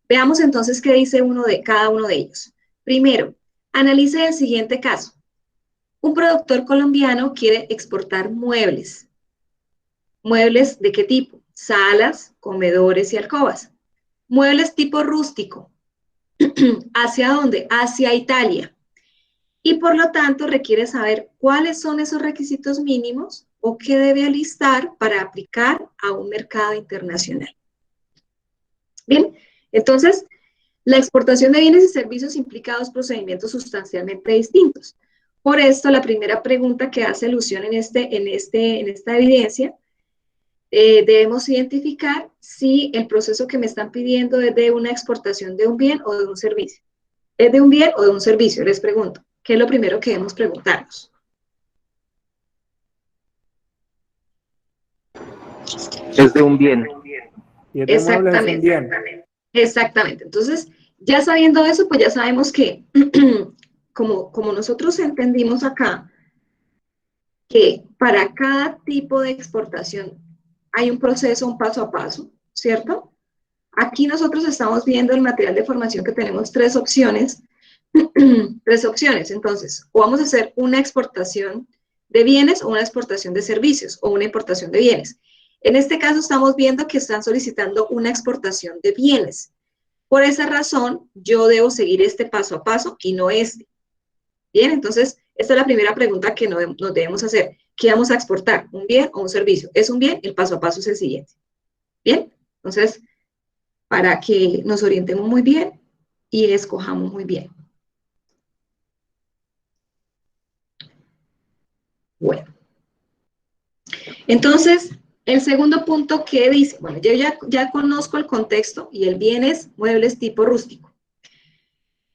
Veamos entonces qué dice cada uno de ellos. Primero, analice el siguiente caso. Un productor colombiano quiere exportar muebles. ¿Muebles de qué tipo? Salas, comedores y alcobas. Muebles tipo rústico. ¿Hacia dónde? Hacia Italia. Y por lo tanto requiere saber cuáles son esos requisitos mínimos o qué debe alistar para aplicar a un mercado internacional. Bien, entonces, la exportación de bienes y servicios implica 2 procedimientos sustancialmente distintos. Por esto, la primera pregunta que hace alusión en esta evidencia, debemos identificar si el proceso que me están pidiendo es de una exportación de un bien o de un servicio. ¿Es de un bien o de un servicio? Les pregunto. ¿Qué es lo primero que debemos preguntarnos? Es de un bien. Y es de muebles, es un bien. Exactamente. Entonces, ya sabiendo eso, pues ya sabemos que, como nosotros entendimos acá, que para cada tipo de exportación hay un proceso, un paso a paso, ¿cierto? Aquí nosotros estamos viendo el material de formación que tenemos 3 opciones tres opciones. Entonces, o vamos a hacer una exportación de bienes o una exportación de servicios o una importación de bienes. En este caso estamos viendo que están solicitando una exportación de bienes. Por esa razón, yo debo seguir este paso a paso y no este. Bien, entonces, esta es la primera pregunta que nos debemos hacer. ¿Qué vamos a exportar? ¿Un bien o un servicio? ¿Es un bien? El paso a paso es el siguiente. Bien, entonces, para que nos orientemos muy bien y escojamos muy bien. Bueno. Entonces, el segundo punto que dice, bueno, yo ya conozco el contexto y el bien es muebles tipo rústico.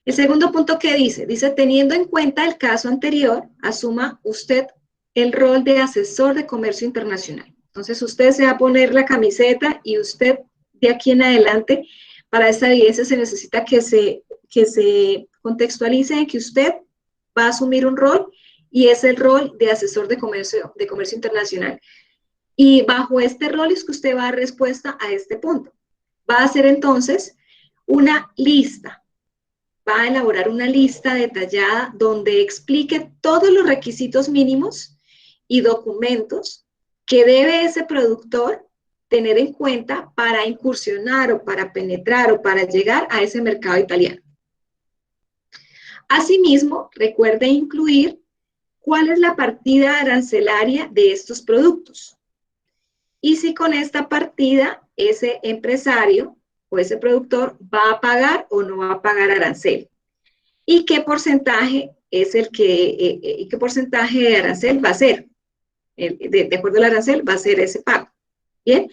El segundo punto que dice, teniendo en cuenta el caso anterior, asuma usted el rol de asesor de comercio internacional. Entonces, usted se va a poner la camiseta y usted de aquí en adelante, para esta evidencia se necesita que se contextualice en que usted va a asumir un rol y es el rol de asesor de comercio internacional. Y bajo este rol es que usted va a dar respuesta a este punto. Va a hacer entonces una lista, va a elaborar una lista detallada donde explique todos los requisitos mínimos y documentos que debe ese productor tener en cuenta para incursionar o para penetrar o para llegar a ese mercado italiano. Asimismo, recuerde incluir cuál es la partida arancelaria de estos productos. Y si con esta partida ese empresario o ese productor va a pagar o no va a pagar arancel. Y qué porcentaje es qué porcentaje de arancel va a ser. De acuerdo al arancel va a ser ese pago. Bien,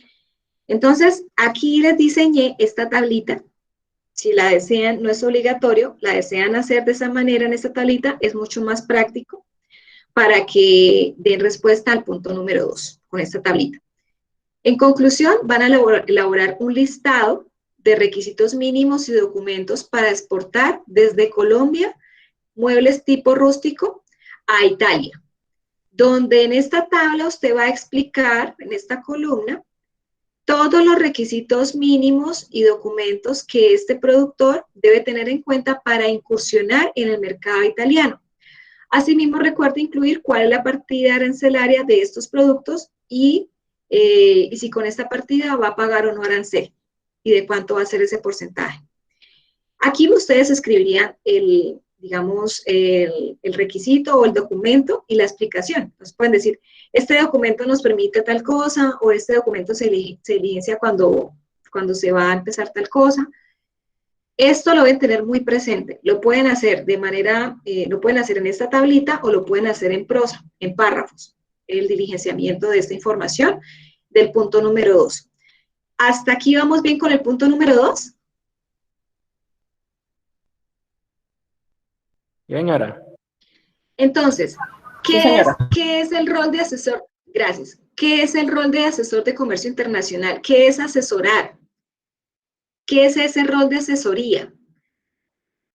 entonces aquí les diseñé esta tablita. Si la desean, no es obligatorio, la desean hacer de esa manera en esta tablita, es mucho más práctico para que den respuesta al punto número 2 con esta tablita. En conclusión, van a elaborar un listado de requisitos mínimos y documentos para exportar desde Colombia muebles tipo rústico a Italia, donde en esta tabla usted va a explicar, en esta columna, todos los requisitos mínimos y documentos que este productor debe tener en cuenta para incursionar en el mercado italiano. Asimismo, recuerde incluir cuál es la partida arancelaria de estos productos y si con esta partida va a pagar o no arancel y de cuánto va a ser ese porcentaje. Aquí ustedes escribirían el requisito o el documento y la explicación. Entonces pueden decir, este documento nos permite tal cosa o este documento se diligencia cuando se va a empezar tal cosa. Esto lo deben tener muy presente. Lo pueden hacer lo pueden hacer en esta tablita o lo pueden hacer en prosa, en párrafos. El diligenciamiento de esta información del punto número 2. ¿Hasta aquí vamos bien con el punto número 2? Señora. Entonces, Sí, señora. ¿qué es el rol de asesor? Gracias. ¿Qué es el rol de asesor de comercio internacional? ¿Qué es asesorar? ¿Qué es ese rol de asesoría?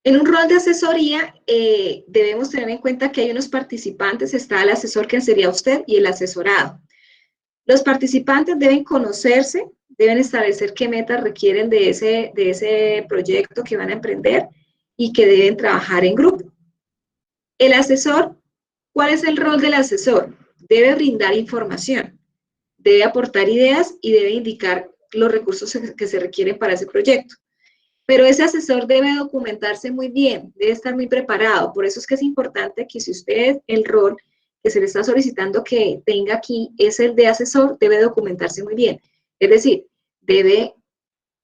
En un rol de asesoría debemos tener en cuenta que hay unos participantes, está el asesor que sería usted y el asesorado. Los participantes deben conocerse, deben establecer qué metas requieren de ese proyecto que van a emprender y que deben trabajar en grupo. El asesor, ¿cuál es el rol del asesor? Debe brindar información, debe aportar ideas y debe indicar los recursos que se requieren para ese proyecto. Pero ese asesor debe documentarse muy bien, debe estar muy preparado. Por eso es que es importante que si usted el rol que se le está solicitando que tenga aquí es el de asesor, debe documentarse muy bien. Es decir, debe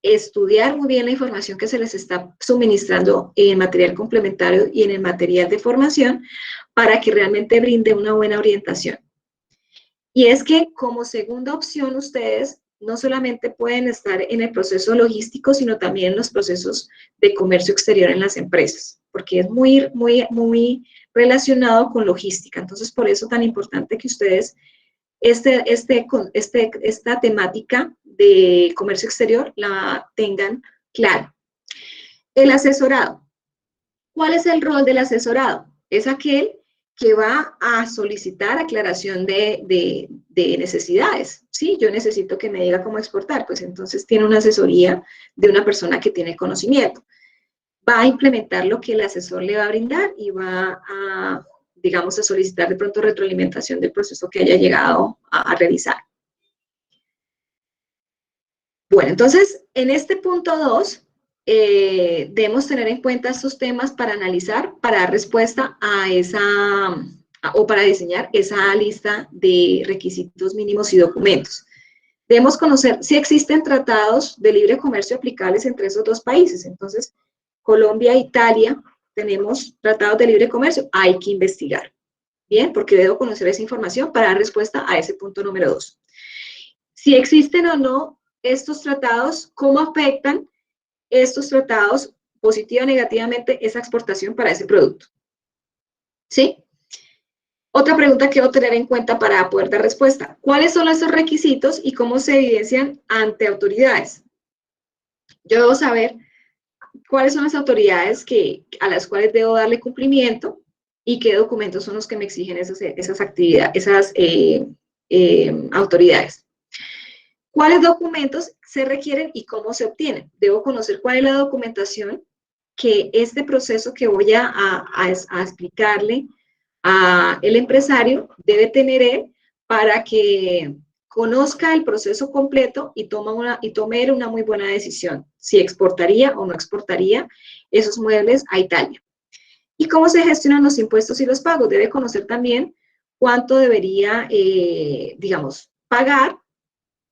estudiar muy bien la información que se les está suministrando en material complementario y en el material de formación para que realmente brinde una buena orientación. Y es que como segunda opción ustedes no solamente pueden estar en el proceso logístico, sino también en los procesos de comercio exterior en las empresas, porque es muy relacionado con logística. Entonces, por eso es tan importante que ustedes esta temática de comercio exterior la tengan clara. El asesorado. ¿Cuál es el rol del asesorado? Es aquel que va a solicitar aclaración de necesidades. Sí, yo necesito que me diga cómo exportar, pues entonces tiene una asesoría de una persona que tiene conocimiento. va a implementar lo que el asesor le va a brindar y va a, digamos, a solicitar de pronto retroalimentación del proceso que haya llegado a realizar. Bueno, entonces, en este punto 2, debemos tener en cuenta estos temas para analizar, para dar respuesta a esa, o para diseñar esa lista de requisitos mínimos y documentos. Debemos conocer si existen tratados de libre comercio aplicables entre esos dos países. Entonces, Colombia e Italia, tenemos tratados de libre comercio, hay que investigar. Bien, porque debo conocer esa información para dar respuesta a ese punto número 2. Si existen o no estos tratados, ¿cómo afectan estos tratados positiva o negativamente esa exportación para ese producto? ¿Sí? Otra pregunta que debo tener en cuenta para poder dar respuesta. ¿Cuáles son esos requisitos y cómo se evidencian ante autoridades? Yo debo saber cuáles son las autoridades a las cuales debo darle cumplimiento y qué documentos son los que me exigen esas actividades, autoridades. ¿Cuáles documentos se requieren y cómo se obtienen? Debo conocer cuál es la documentación que este proceso que voy a explicarle al empresario debe tener él para que conozca el proceso completo y tome una muy buena decisión, si exportaría o no exportaría esos muebles a Italia. ¿Y cómo se gestionan los impuestos y los pagos? Debe conocer también cuánto debería, digamos, pagar,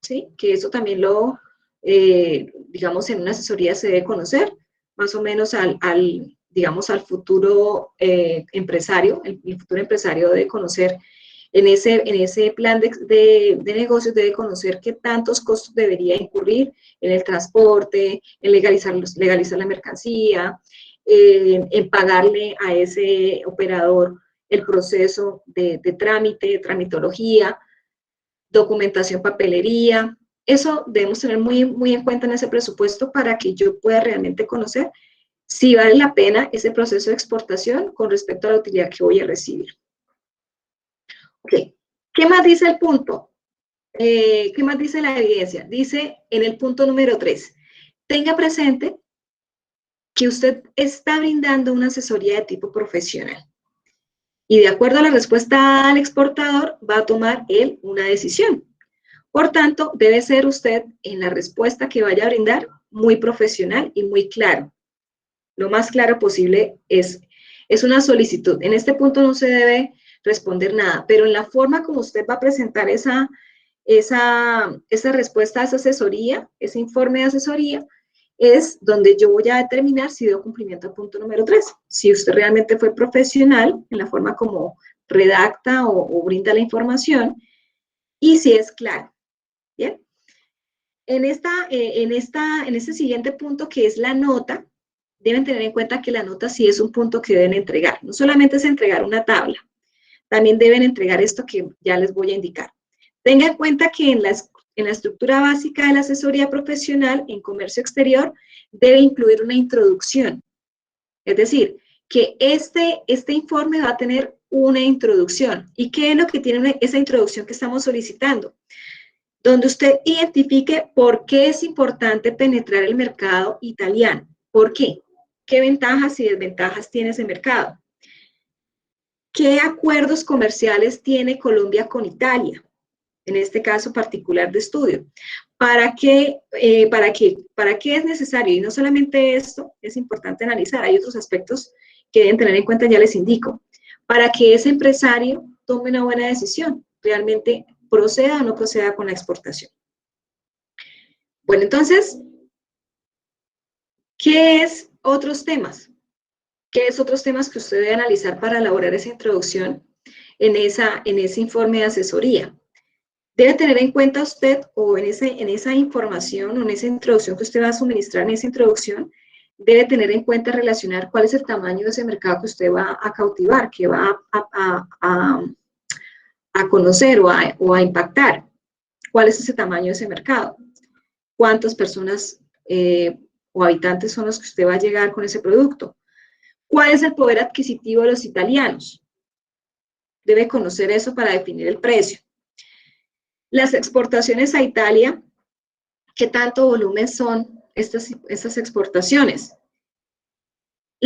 ¿sí? Que eso también digamos, en una asesoría se debe conocer, más o menos digamos, al futuro empresario. El futuro empresario debe conocer, en ese plan de negocios debe conocer qué tantos costos debería incurrir en el transporte, en legalizar la mercancía, en pagarle a ese operador el proceso de trámite, tramitología, documentación, papelería. Eso debemos tener muy, muy en cuenta en ese presupuesto para que yo pueda realmente conocer si vale la pena ese proceso de exportación con respecto a la utilidad que voy a recibir. Ok, ¿qué más dice el punto? ¿Qué más dice la evidencia? Dice en el punto número 3, tenga presente que usted está brindando una asesoría de tipo profesional y de acuerdo a la respuesta al exportador va a tomar él una decisión. Por tanto, debe ser usted en la respuesta que vaya a brindar muy profesional y muy claro. Lo más claro posible es una solicitud. En este punto no se debe responder nada, pero en la forma como usted va a presentar esa respuesta a esa asesoría, ese informe de asesoría, es donde yo voy a determinar si dio cumplimiento al punto número 3. Si usted realmente fue profesional en la forma como redacta o brinda la información y si es claro. Bien. En este siguiente punto que es la nota, deben tener en cuenta que la nota sí es un punto que deben entregar. No solamente es entregar una tabla, también deben entregar esto que ya les voy a indicar. Tenga en cuenta que en la estructura básica de la asesoría profesional en comercio exterior debe incluir una introducción. Es decir, que este informe va a tener una introducción. ¿Y qué es lo que tiene esa introducción que estamos solicitando? Donde usted identifique por qué es importante penetrar el mercado italiano. ¿Por qué? ¿Qué ventajas y desventajas tiene ese mercado? ¿Qué acuerdos comerciales tiene Colombia con Italia? En este caso particular de estudio. ¿Para qué es necesario? Y no solamente esto, es importante analizar, hay otros aspectos que deben tener en cuenta, ya les indico. Para que ese empresario tome una buena decisión, realmente proceda o no proceda con la exportación. Bueno, entonces, ¿qué es otros temas? ¿Qué es otros temas que usted debe analizar para elaborar esa introducción en ese informe de asesoría? Debe tener en cuenta usted, o en esa información, o en esa introducción que usted va a suministrar en esa introducción, debe tener en cuenta relacionar cuál es el tamaño de ese mercado que usted va a cautivar, que va a conocer o a impactar. ¿Cuál es ese tamaño de ese mercado? ¿Cuántas personas o habitantes son los que usted va a llegar con ese producto? ¿Cuál es el poder adquisitivo de los italianos? Debe conocer eso para definir el precio. Las exportaciones a Italia, ¿qué tanto volumen son estas exportaciones?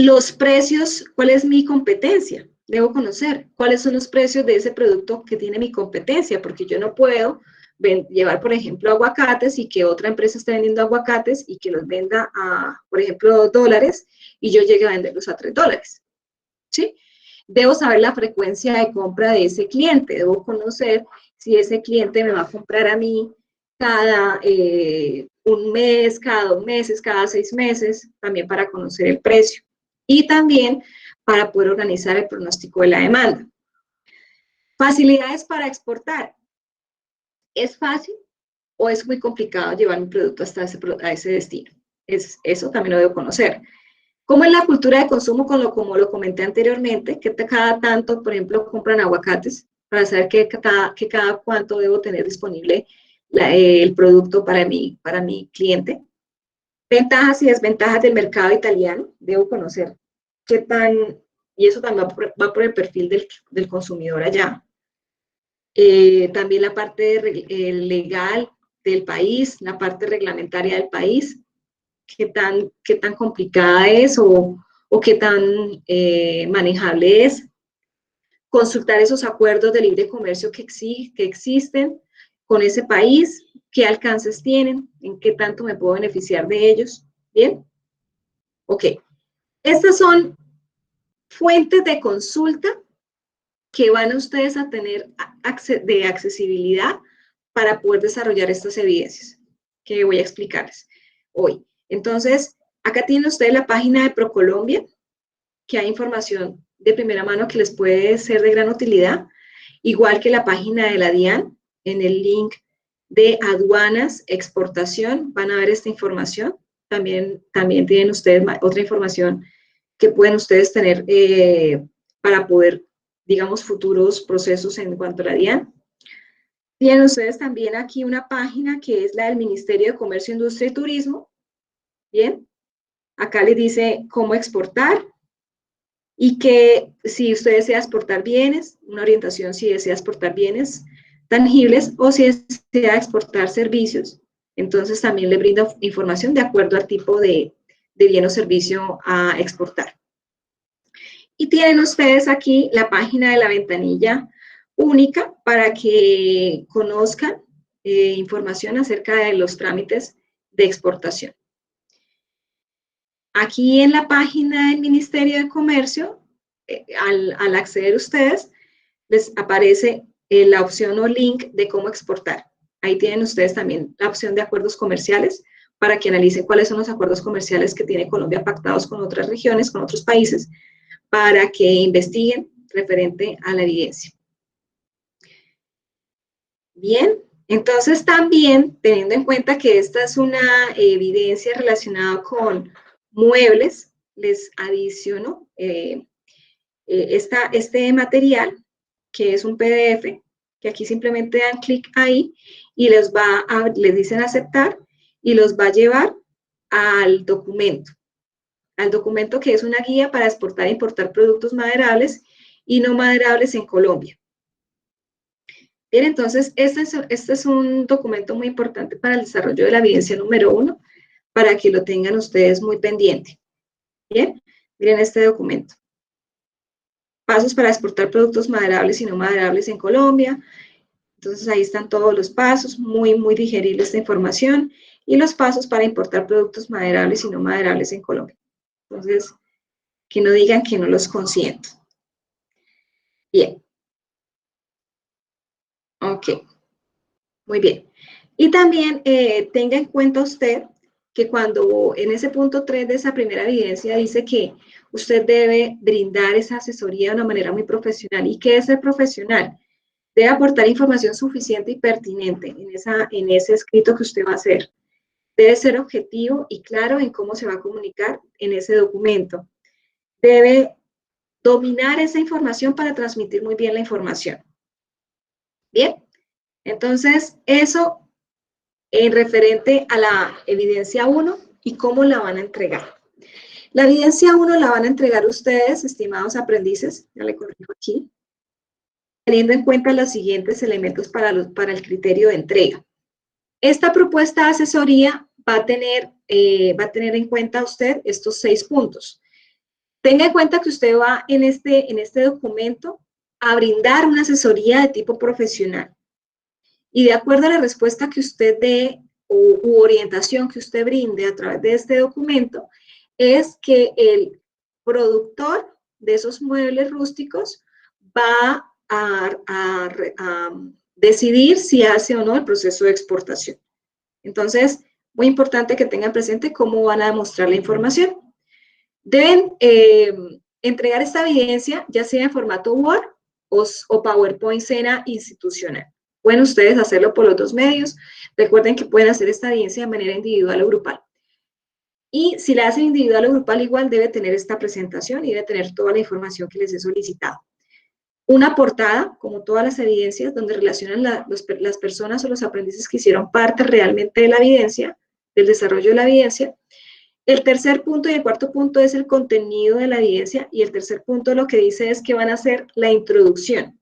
Los precios, ¿cuál es mi competencia? Debo conocer cuáles son los precios de ese producto que tiene mi competencia, porque yo no puedo llevar, por ejemplo, aguacates y que otra empresa esté vendiendo aguacates y que los venda a, por ejemplo, $2 y yo llegue a venderlos a $3, ¿sí? Debo saber la frecuencia de compra de ese cliente, debo conocer si ese cliente me va a comprar a mí cada un mes, cada 2 meses, cada 6 meses, también para conocer el precio y también para poder organizar el pronóstico de la demanda. Facilidades para exportar. ¿Es fácil o es muy complicado llevar un producto hasta ese destino? Eso también lo debo conocer. ¿Cómo es la cultura de consumo? Como lo comenté anteriormente, que cada tanto, por ejemplo, compran aguacates para saber que cada cuánto debo tener disponible el producto para mi cliente. Ventajas y desventajas del mercado italiano, debo conocer qué tan, y eso también va por el perfil del consumidor allá. También la parte legal del país, la parte reglamentaria del país, qué tan complicada es o qué tan manejable es. Consultar esos acuerdos de libre comercio que existen con ese país, qué alcances tienen, en qué tanto me puedo beneficiar de ellos. ¿Bien? Ok. Estas son fuentes de consulta que van a ustedes a tener de accesibilidad para poder desarrollar estas evidencias que voy a explicarles hoy. Entonces, acá tienen ustedes la página de ProColombia, que hay información de primera mano que les puede ser de gran utilidad, igual que la página de la DIAN, en el link de aduanas, exportación, van a ver esta información. También tienen ustedes otra información que pueden ustedes tener para poder, digamos, futuros procesos en cuanto a la DIAN. Tienen ustedes también aquí una página que es la del Ministerio de Comercio, Industria y Turismo. Bien, acá les dice cómo exportar y que si usted desea exportar bienes, una orientación si desea exportar bienes tangibles o si desea exportar servicios, entonces también le brinda información de acuerdo al tipo de bien o servicio a exportar. Y tienen ustedes aquí la página de la ventanilla única para que conozcan información acerca de los trámites de exportación. Aquí en la página del Ministerio de Comercio, al acceder ustedes, les aparece la opción o link de cómo exportar. Ahí tienen ustedes también la opción de acuerdos comerciales para que analicen cuáles son los acuerdos comerciales que tiene Colombia pactados con otras regiones, con otros países, para que investiguen referente a la evidencia. Bien, entonces también, teniendo en cuenta que esta es una evidencia relacionada con muebles, les adiciono este material, que es un PDF, que aquí simplemente dan clic ahí y les dicen aceptar y los va a llevar al documento que es una guía para exportar e importar productos maderables y no maderables en Colombia. Bien, entonces este es un documento muy importante para el desarrollo de la evidencia número 1, para que lo tengan ustedes muy pendiente. Bien, miren este documento. Pasos para exportar productos maderables y no maderables en Colombia. Entonces ahí están todos los pasos, muy digerible esta información, y los pasos para importar productos maderables y no maderables en Colombia. Entonces, que no digan que no los consiento. Bien. Ok. Muy bien. Y también tenga en cuenta usted que cuando en ese punto 3 de esa primera evidencia dice que usted debe brindar esa asesoría de una manera muy profesional. ¿Y qué es ser profesional? Debe aportar información suficiente y pertinente en ese escrito que usted va a hacer. Debe ser objetivo y claro en cómo se va a comunicar en ese documento. Debe dominar esa información para transmitir muy bien la información. Bien, entonces eso en referente a la evidencia 1 y cómo la van a entregar. La evidencia 1 la van a entregar ustedes, estimados aprendices, ya le corrijo aquí, teniendo en cuenta los siguientes elementos para el criterio de entrega. Esta propuesta de asesoría va a tener en cuenta usted estos 6 puntos. Tenga en cuenta que usted va en este documento a brindar una asesoría de tipo profesional. Y de acuerdo a la respuesta que usted dé u orientación que usted brinde a través de este documento, es que el productor de esos muebles rústicos va a decidir si hace o no el proceso de exportación. Entonces, muy importante que tengan presente cómo van a demostrar la información. Deben entregar esta evidencia ya sea en formato Word o PowerPoint Cena institucional. Pueden ustedes hacerlo por los dos medios. Recuerden que pueden hacer esta evidencia de manera individual o grupal. Y si la hacen individual o grupal, igual debe tener esta presentación y debe tener toda la información que les he solicitado. Una portada, como todas las evidencias, donde relacionan las personas o los aprendices que hicieron parte realmente de la evidencia, del desarrollo de la evidencia. El tercer punto y el cuarto punto es el contenido de la evidencia, y el tercer punto lo que dice es que van a hacer la introducción,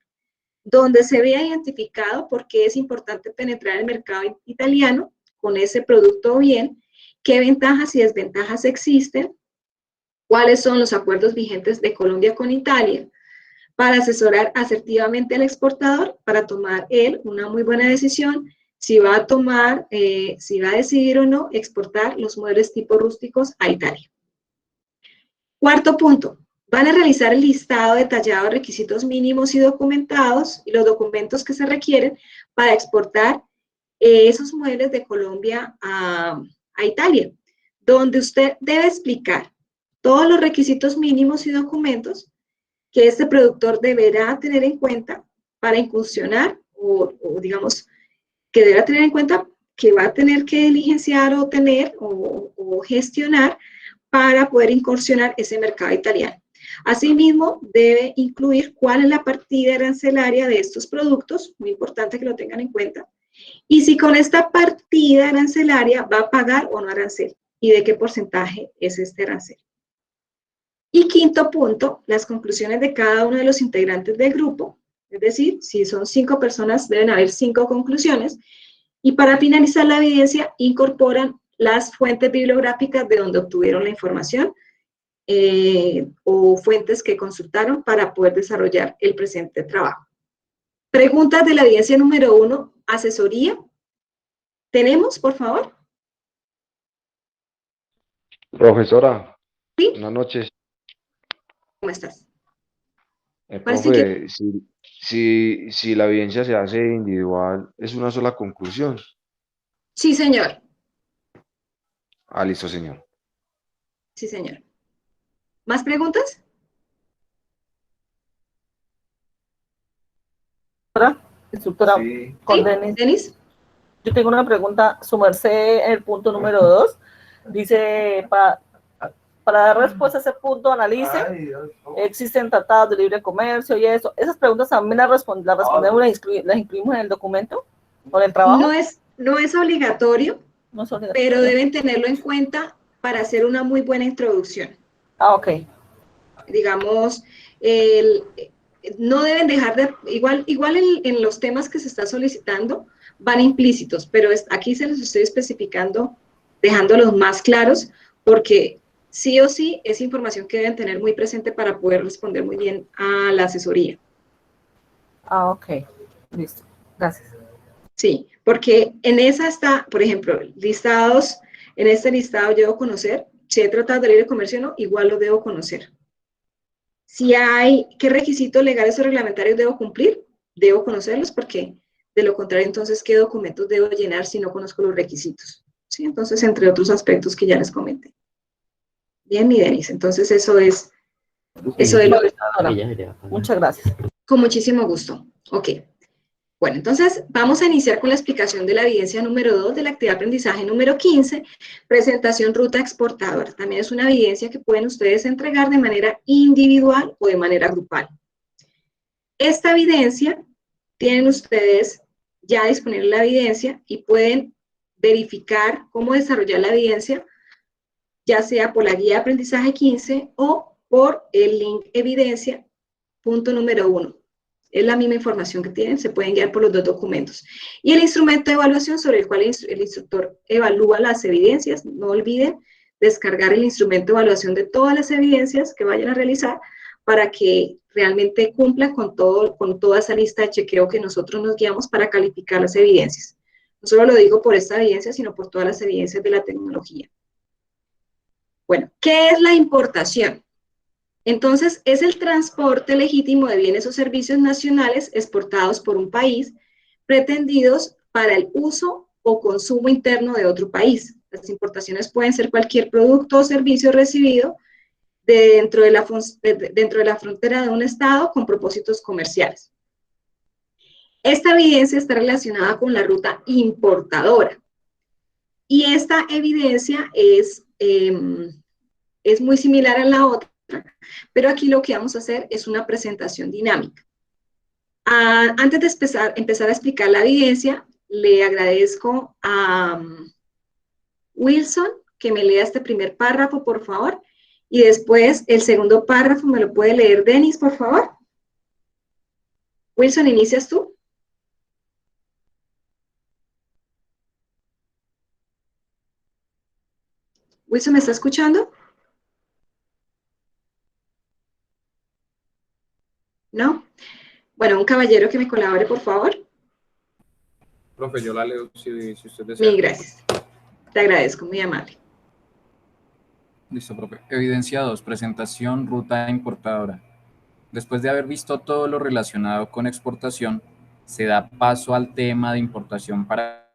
donde se vea identificado por qué es importante penetrar el mercado italiano con ese producto o bien, qué ventajas y desventajas existen, cuáles son los acuerdos vigentes de Colombia con Italia, para asesorar asertivamente al exportador, para tomar él una muy buena decisión, si va a decidir o no exportar los muebles tipo rústicos a Italia. Cuarto punto, van a realizar el listado detallado de requisitos mínimos y documentados y los documentos que se requieren para exportar esos muebles de Colombia a Italia, donde usted debe explicar todos los requisitos mínimos y documentos que este productor deberá tener en cuenta para incursionar o digamos, que deberá tener en cuenta que va a tener que diligenciar o tener o gestionar para poder incursionar ese mercado italiano. Asimismo, debe incluir cuál es la partida arancelaria de estos productos, muy importante que lo tengan en cuenta, y si con esta partida arancelaria va a pagar o no arancel, y de qué porcentaje es este arancel. Y quinto punto, las conclusiones de cada uno de los integrantes del grupo, es decir, si son 5 personas, deben haber 5 conclusiones, y para finalizar la evidencia, incorporan las fuentes bibliográficas de donde obtuvieron la información, o fuentes que consultaron para poder desarrollar el presente trabajo. Preguntas de la evidencia número 1, asesoría. ¿Tenemos, por favor? Profesora, ¿Sí? buenas noches. ¿Cómo estás? Profe, si la evidencia se hace individual, ¿es una sola conclusión? Sí, señor. Ah, listo, señor. Sí, señor. ¿Más preguntas? Instructora, Sí. con ¿Sí? Denis. ¿Denis? Yo tengo una pregunta. Su merced, en el punto número 2, dice, para dar respuesta a ese punto, analice, existen tratados de libre comercio y eso. Esas preguntas también las respondemos, las incluimos en el documento o en el trabajo. No es obligatorio, No es obligatorio, pero deben tenerlo en cuenta para hacer una muy buena introducción. Ah, ok. Digamos, no deben dejar de, igual en los temas que se está solicitando, van implícitos, pero aquí se los estoy especificando, dejándolos más claros, porque sí o sí es información que deben tener muy presente para poder responder muy bien a la asesoría. Ah, ok. Listo. Gracias. Sí, porque en esa está, por ejemplo, listados, en este listado yo debo conocer, si he tratado de libre comercio o no, igual lo debo conocer. Si hay, ¿qué requisitos legales o reglamentarios debo cumplir? Debo conocerlos, porque de lo contrario, entonces, ¿qué documentos debo llenar si no conozco los requisitos? ¿Sí? Entonces, entre otros aspectos que ya les comenté. Bien, mi Denis, entonces eso es lo que... Muchas gracias. Con muchísimo gusto. Ok. Bueno, entonces vamos a iniciar con la explicación de la evidencia número 2 de la actividad de aprendizaje número 15, presentación ruta exportadora. También es una evidencia que pueden ustedes entregar de manera individual o de manera grupal. Esta evidencia, tienen ustedes ya disponible la evidencia y pueden verificar cómo desarrollar la evidencia, ya sea por la guía de aprendizaje 15 o por el link evidencia, punto número 1. Es la misma información que tienen, se pueden guiar por los dos documentos. Y el instrumento de evaluación sobre el cual el instructor evalúa las evidencias, no olviden, descargar el instrumento de evaluación de todas las evidencias que vayan a realizar para que realmente cumplan con toda esa lista de chequeo que nosotros nos guiamos para calificar las evidencias. No solo lo digo por esta evidencia, sino por todas las evidencias de la tecnología. Bueno, ¿qué es la importación? Entonces, es el transporte legítimo de bienes o servicios nacionales exportados por un país, pretendidos para el uso o consumo interno de otro país. Las importaciones pueden ser cualquier producto o servicio recibido dentro de la frontera de un estado con propósitos comerciales. Esta evidencia está relacionada con la ruta importadora. Y esta evidencia es muy similar a la otra, pero aquí lo que vamos a hacer es una presentación dinámica. Antes de empezar a explicar la evidencia, le agradezco a Wilson que me lea este primer párrafo, por favor, y después el segundo párrafo me lo puede leer Denis, por favor. Wilson, ¿inicias tú? Wilson, ¿me está escuchando? ¿No? Bueno, un caballero que me colabore, por favor. Profe, yo la leo si usted desea. Mil gracias. Te agradezco, muy amable. Listo, profe. Evidencia 2, presentación ruta importadora. Después de haber visto todo lo relacionado con exportación, se da paso al tema de importación para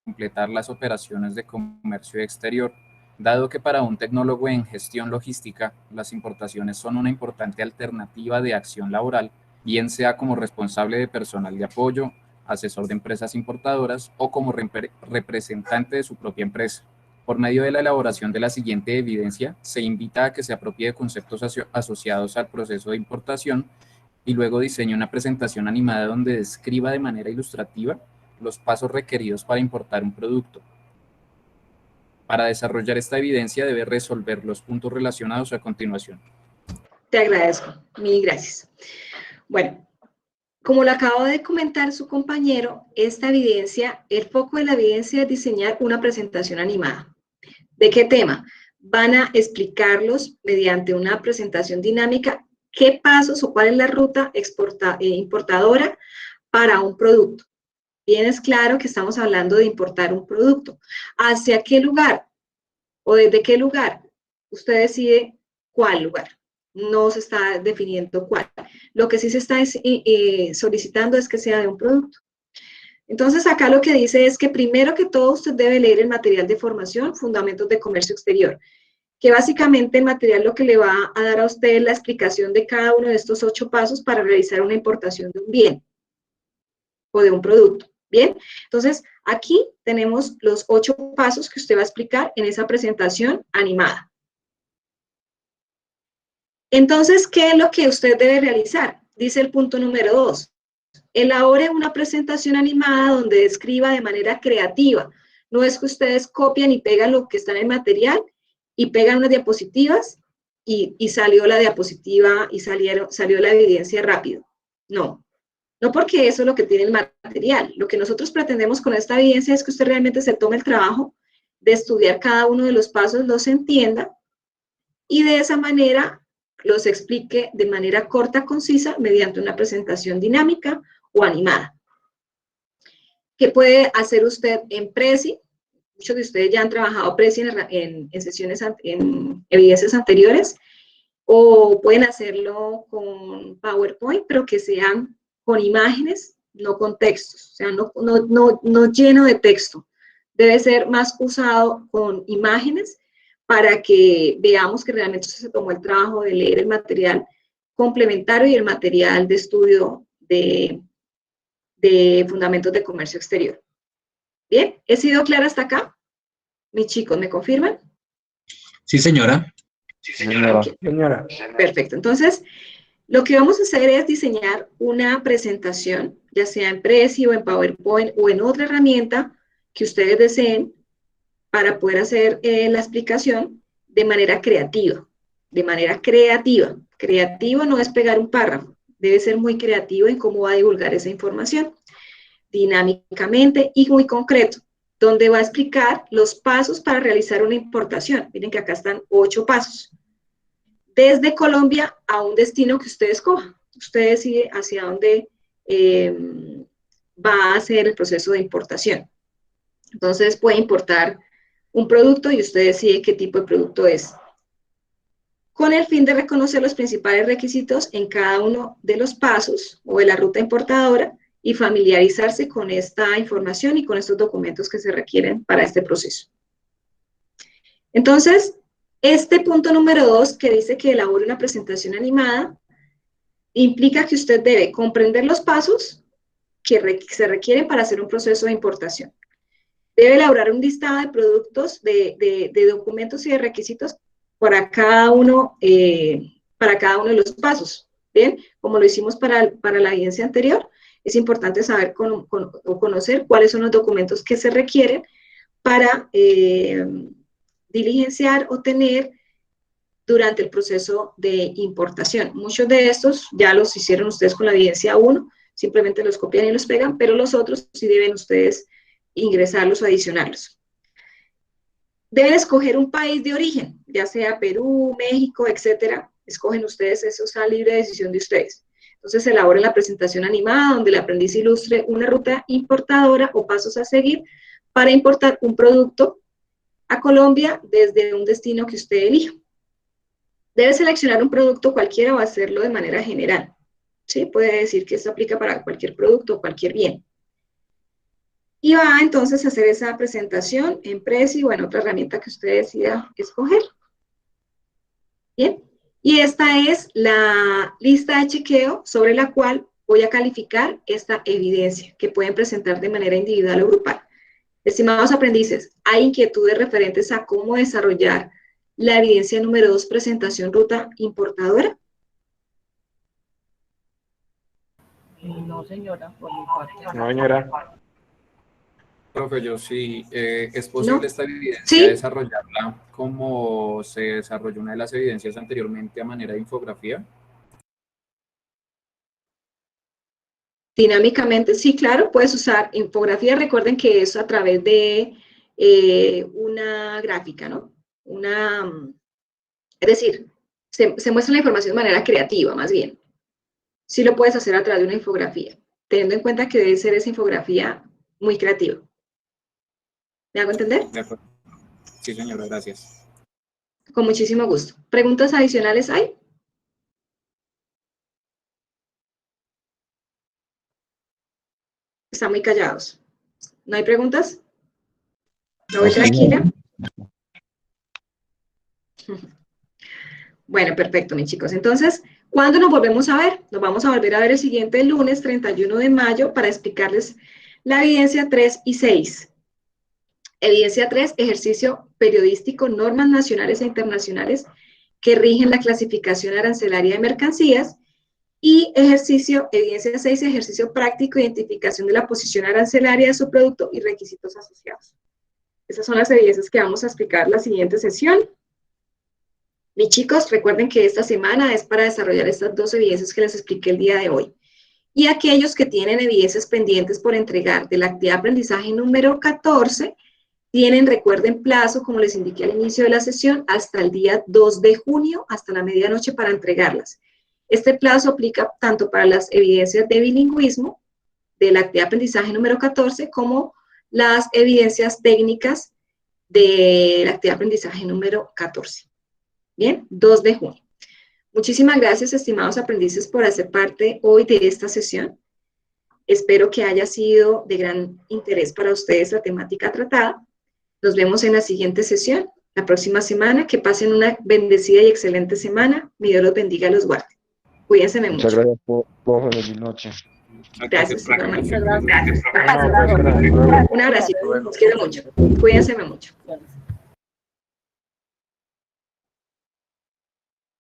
completar las operaciones de comercio exterior. Dado que para un tecnólogo en gestión logística, las importaciones son una importante alternativa de acción laboral, bien sea como responsable de personal de apoyo, asesor de empresas importadoras o como representante de su propia empresa. Por medio de la elaboración de la siguiente evidencia, se invita a que se apropie de conceptos asociados al proceso de importación y luego diseñe una presentación animada donde describa de manera ilustrativa los pasos requeridos para importar un producto. Para desarrollar esta evidencia debe resolver los puntos relacionados a continuación. Te agradezco, mil gracias. Bueno, como lo acabo de comentar su compañero, esta evidencia, el foco de la evidencia es diseñar una presentación animada. ¿De qué tema? Van a explicarlos mediante una presentación dinámica qué pasos o cuál es la ruta importadora para un producto. Bien, es claro que estamos hablando de importar un producto. ¿Hacia qué lugar o desde qué lugar? Usted decide cuál lugar. No se está definiendo cuál. Lo que sí se está solicitando es que sea de un producto. Entonces, acá lo que dice es que primero que todo usted debe leer el material de formación, Fundamentos de Comercio Exterior, que básicamente el material lo que le va a dar a usted es la explicación de cada uno de estos 8 pasos para realizar una importación de un bien o de un producto. Bien, entonces aquí tenemos los 8 pasos que usted va a explicar en esa presentación animada. Entonces, ¿qué es lo que usted debe realizar? Dice el punto número 2. Elabore una presentación animada donde describa de manera creativa. No es que ustedes copian y pegan lo que está en el material y pegan unas diapositivas y salió la diapositiva y salió la evidencia rápido. No. No porque eso es lo que tiene el material. Lo que nosotros pretendemos con esta evidencia es que usted realmente se tome el trabajo de estudiar cada uno de los pasos, los entienda y de esa manera los explique de manera corta, concisa, mediante una presentación dinámica o animada. ¿Qué puede hacer usted en Prezi? Muchos de ustedes ya han trabajado Prezi en sesiones, en evidencias anteriores, o pueden hacerlo con PowerPoint, pero que sean con imágenes, no con textos, o sea, no lleno de texto. Debe ser más usado con imágenes para que veamos que realmente se tomó el trabajo de leer el material complementario y el material de estudio de Fundamentos de Comercio Exterior. Bien, ¿he sido clara hasta acá? Mis chicos, ¿me confirman? Sí, señora. Sí, señora. Okay. Señora. Perfecto, entonces lo que vamos a hacer es diseñar una presentación, ya sea en Prezi o en PowerPoint o en otra herramienta que ustedes deseen para poder hacer la explicación de manera creativa. De manera creativa. Creativo no es pegar un párrafo, debe ser muy creativo en cómo va a divulgar esa información, dinámicamente y muy concreto. donde va a explicar los pasos para realizar una importación. Miren que acá están 8 pasos. Desde Colombia a un destino que usted escoja. Usted decide hacia dónde va a hacer el proceso de importación. Entonces puede importar un producto y usted decide qué tipo de producto es, con el fin de reconocer los principales requisitos en cada uno de los pasos o de la ruta importadora y familiarizarse con esta información y con estos documentos que se requieren para este proceso. Entonces, este punto número 2, que dice que elabore una presentación animada, implica que usted debe comprender los pasos que se requieren para hacer un proceso de importación. Debe elaborar un listado de productos, de documentos y de requisitos para cada uno de los pasos. Bien, como lo hicimos para la evidencia anterior, es importante saber o conocer cuáles son los documentos que se requieren para diligenciar o tener durante el proceso de importación. Muchos de estos ya los hicieron ustedes con la evidencia 1, simplemente los copian y los pegan, pero los otros sí deben ustedes ingresarlos o adicionarlos. Deben escoger un país de origen, ya sea Perú, México, etcétera. Escogen ustedes, eso es a libre decisión de ustedes. Entonces, elaboren la presentación animada donde el aprendiz ilustre una ruta importadora o pasos a seguir para importar un producto a Colombia desde un destino que usted elija. Debe seleccionar un producto cualquiera o hacerlo de manera general. ¿Sí? Puede decir que esto aplica para cualquier producto o cualquier bien. Y va entonces a hacer esa presentación en Prezi o en otra herramienta que usted decida escoger. Bien. Y esta es la lista de chequeo sobre la cual voy a calificar esta evidencia que pueden presentar de manera individual o grupal. Estimados aprendices, ¿hay inquietudes referentes a cómo desarrollar la evidencia número 2, presentación ruta importadora? No, señora, por mi parte. No, señora. Profe, yo sí, ¿es posible esta evidencia ¿Sí? desarrollarla como se desarrolló una de las evidencias anteriormente a manera de infografía? Dinámicamente, sí, claro, puedes usar infografía. Recuerden que es a través de una gráfica, ¿no? Es decir, se muestra la información de manera creativa, más bien. Sí lo puedes hacer a través de una infografía, teniendo en cuenta que debe ser esa infografía muy creativa. ¿Me hago entender? De acuerdo. Sí, señora, gracias. Con muchísimo gusto. ¿Preguntas adicionales hay? Están muy callados. ¿No hay preguntas? ¿Me voy tranquila? Bueno, perfecto, mis chicos. Entonces, ¿cuándo nos volvemos a ver? Nos vamos a volver a ver el siguiente lunes, 31 de mayo, para explicarles la evidencia 3 y 6. Evidencia 3, ejercicio periodístico, normas nacionales e internacionales que rigen la clasificación arancelaria de mercancías. Y evidencia 6, ejercicio práctico, identificación de la posición arancelaria de su producto y requisitos asociados. Esas son las evidencias que vamos a explicar en la siguiente sesión. Mis chicos, recuerden que esta semana es para desarrollar estas 2 evidencias que les expliqué el día de hoy. Y aquellos que tienen evidencias pendientes por entregar de la actividad de aprendizaje número 14, tienen, recuerden, plazo, como les indiqué al inicio de la sesión, hasta el día 2 de junio, hasta la medianoche para entregarlas. Este plazo aplica tanto para las evidencias de bilingüismo, de la actividad de aprendizaje número 14, como las evidencias técnicas de la actividad de aprendizaje número 14. Bien, 2 de junio. Muchísimas gracias, estimados aprendices, por hacer parte hoy de esta sesión. Espero que haya sido de gran interés para ustedes la temática tratada. Nos vemos en la siguiente sesión, la próxima semana. Que pasen una bendecida y excelente semana. Mi Dios los bendiga y los guarde. Cuídense mucho. Muchas gracias por feliz noche. Gracias. Muchas gracias. Un abracito. Los quiero mucho. Cuídense mucho.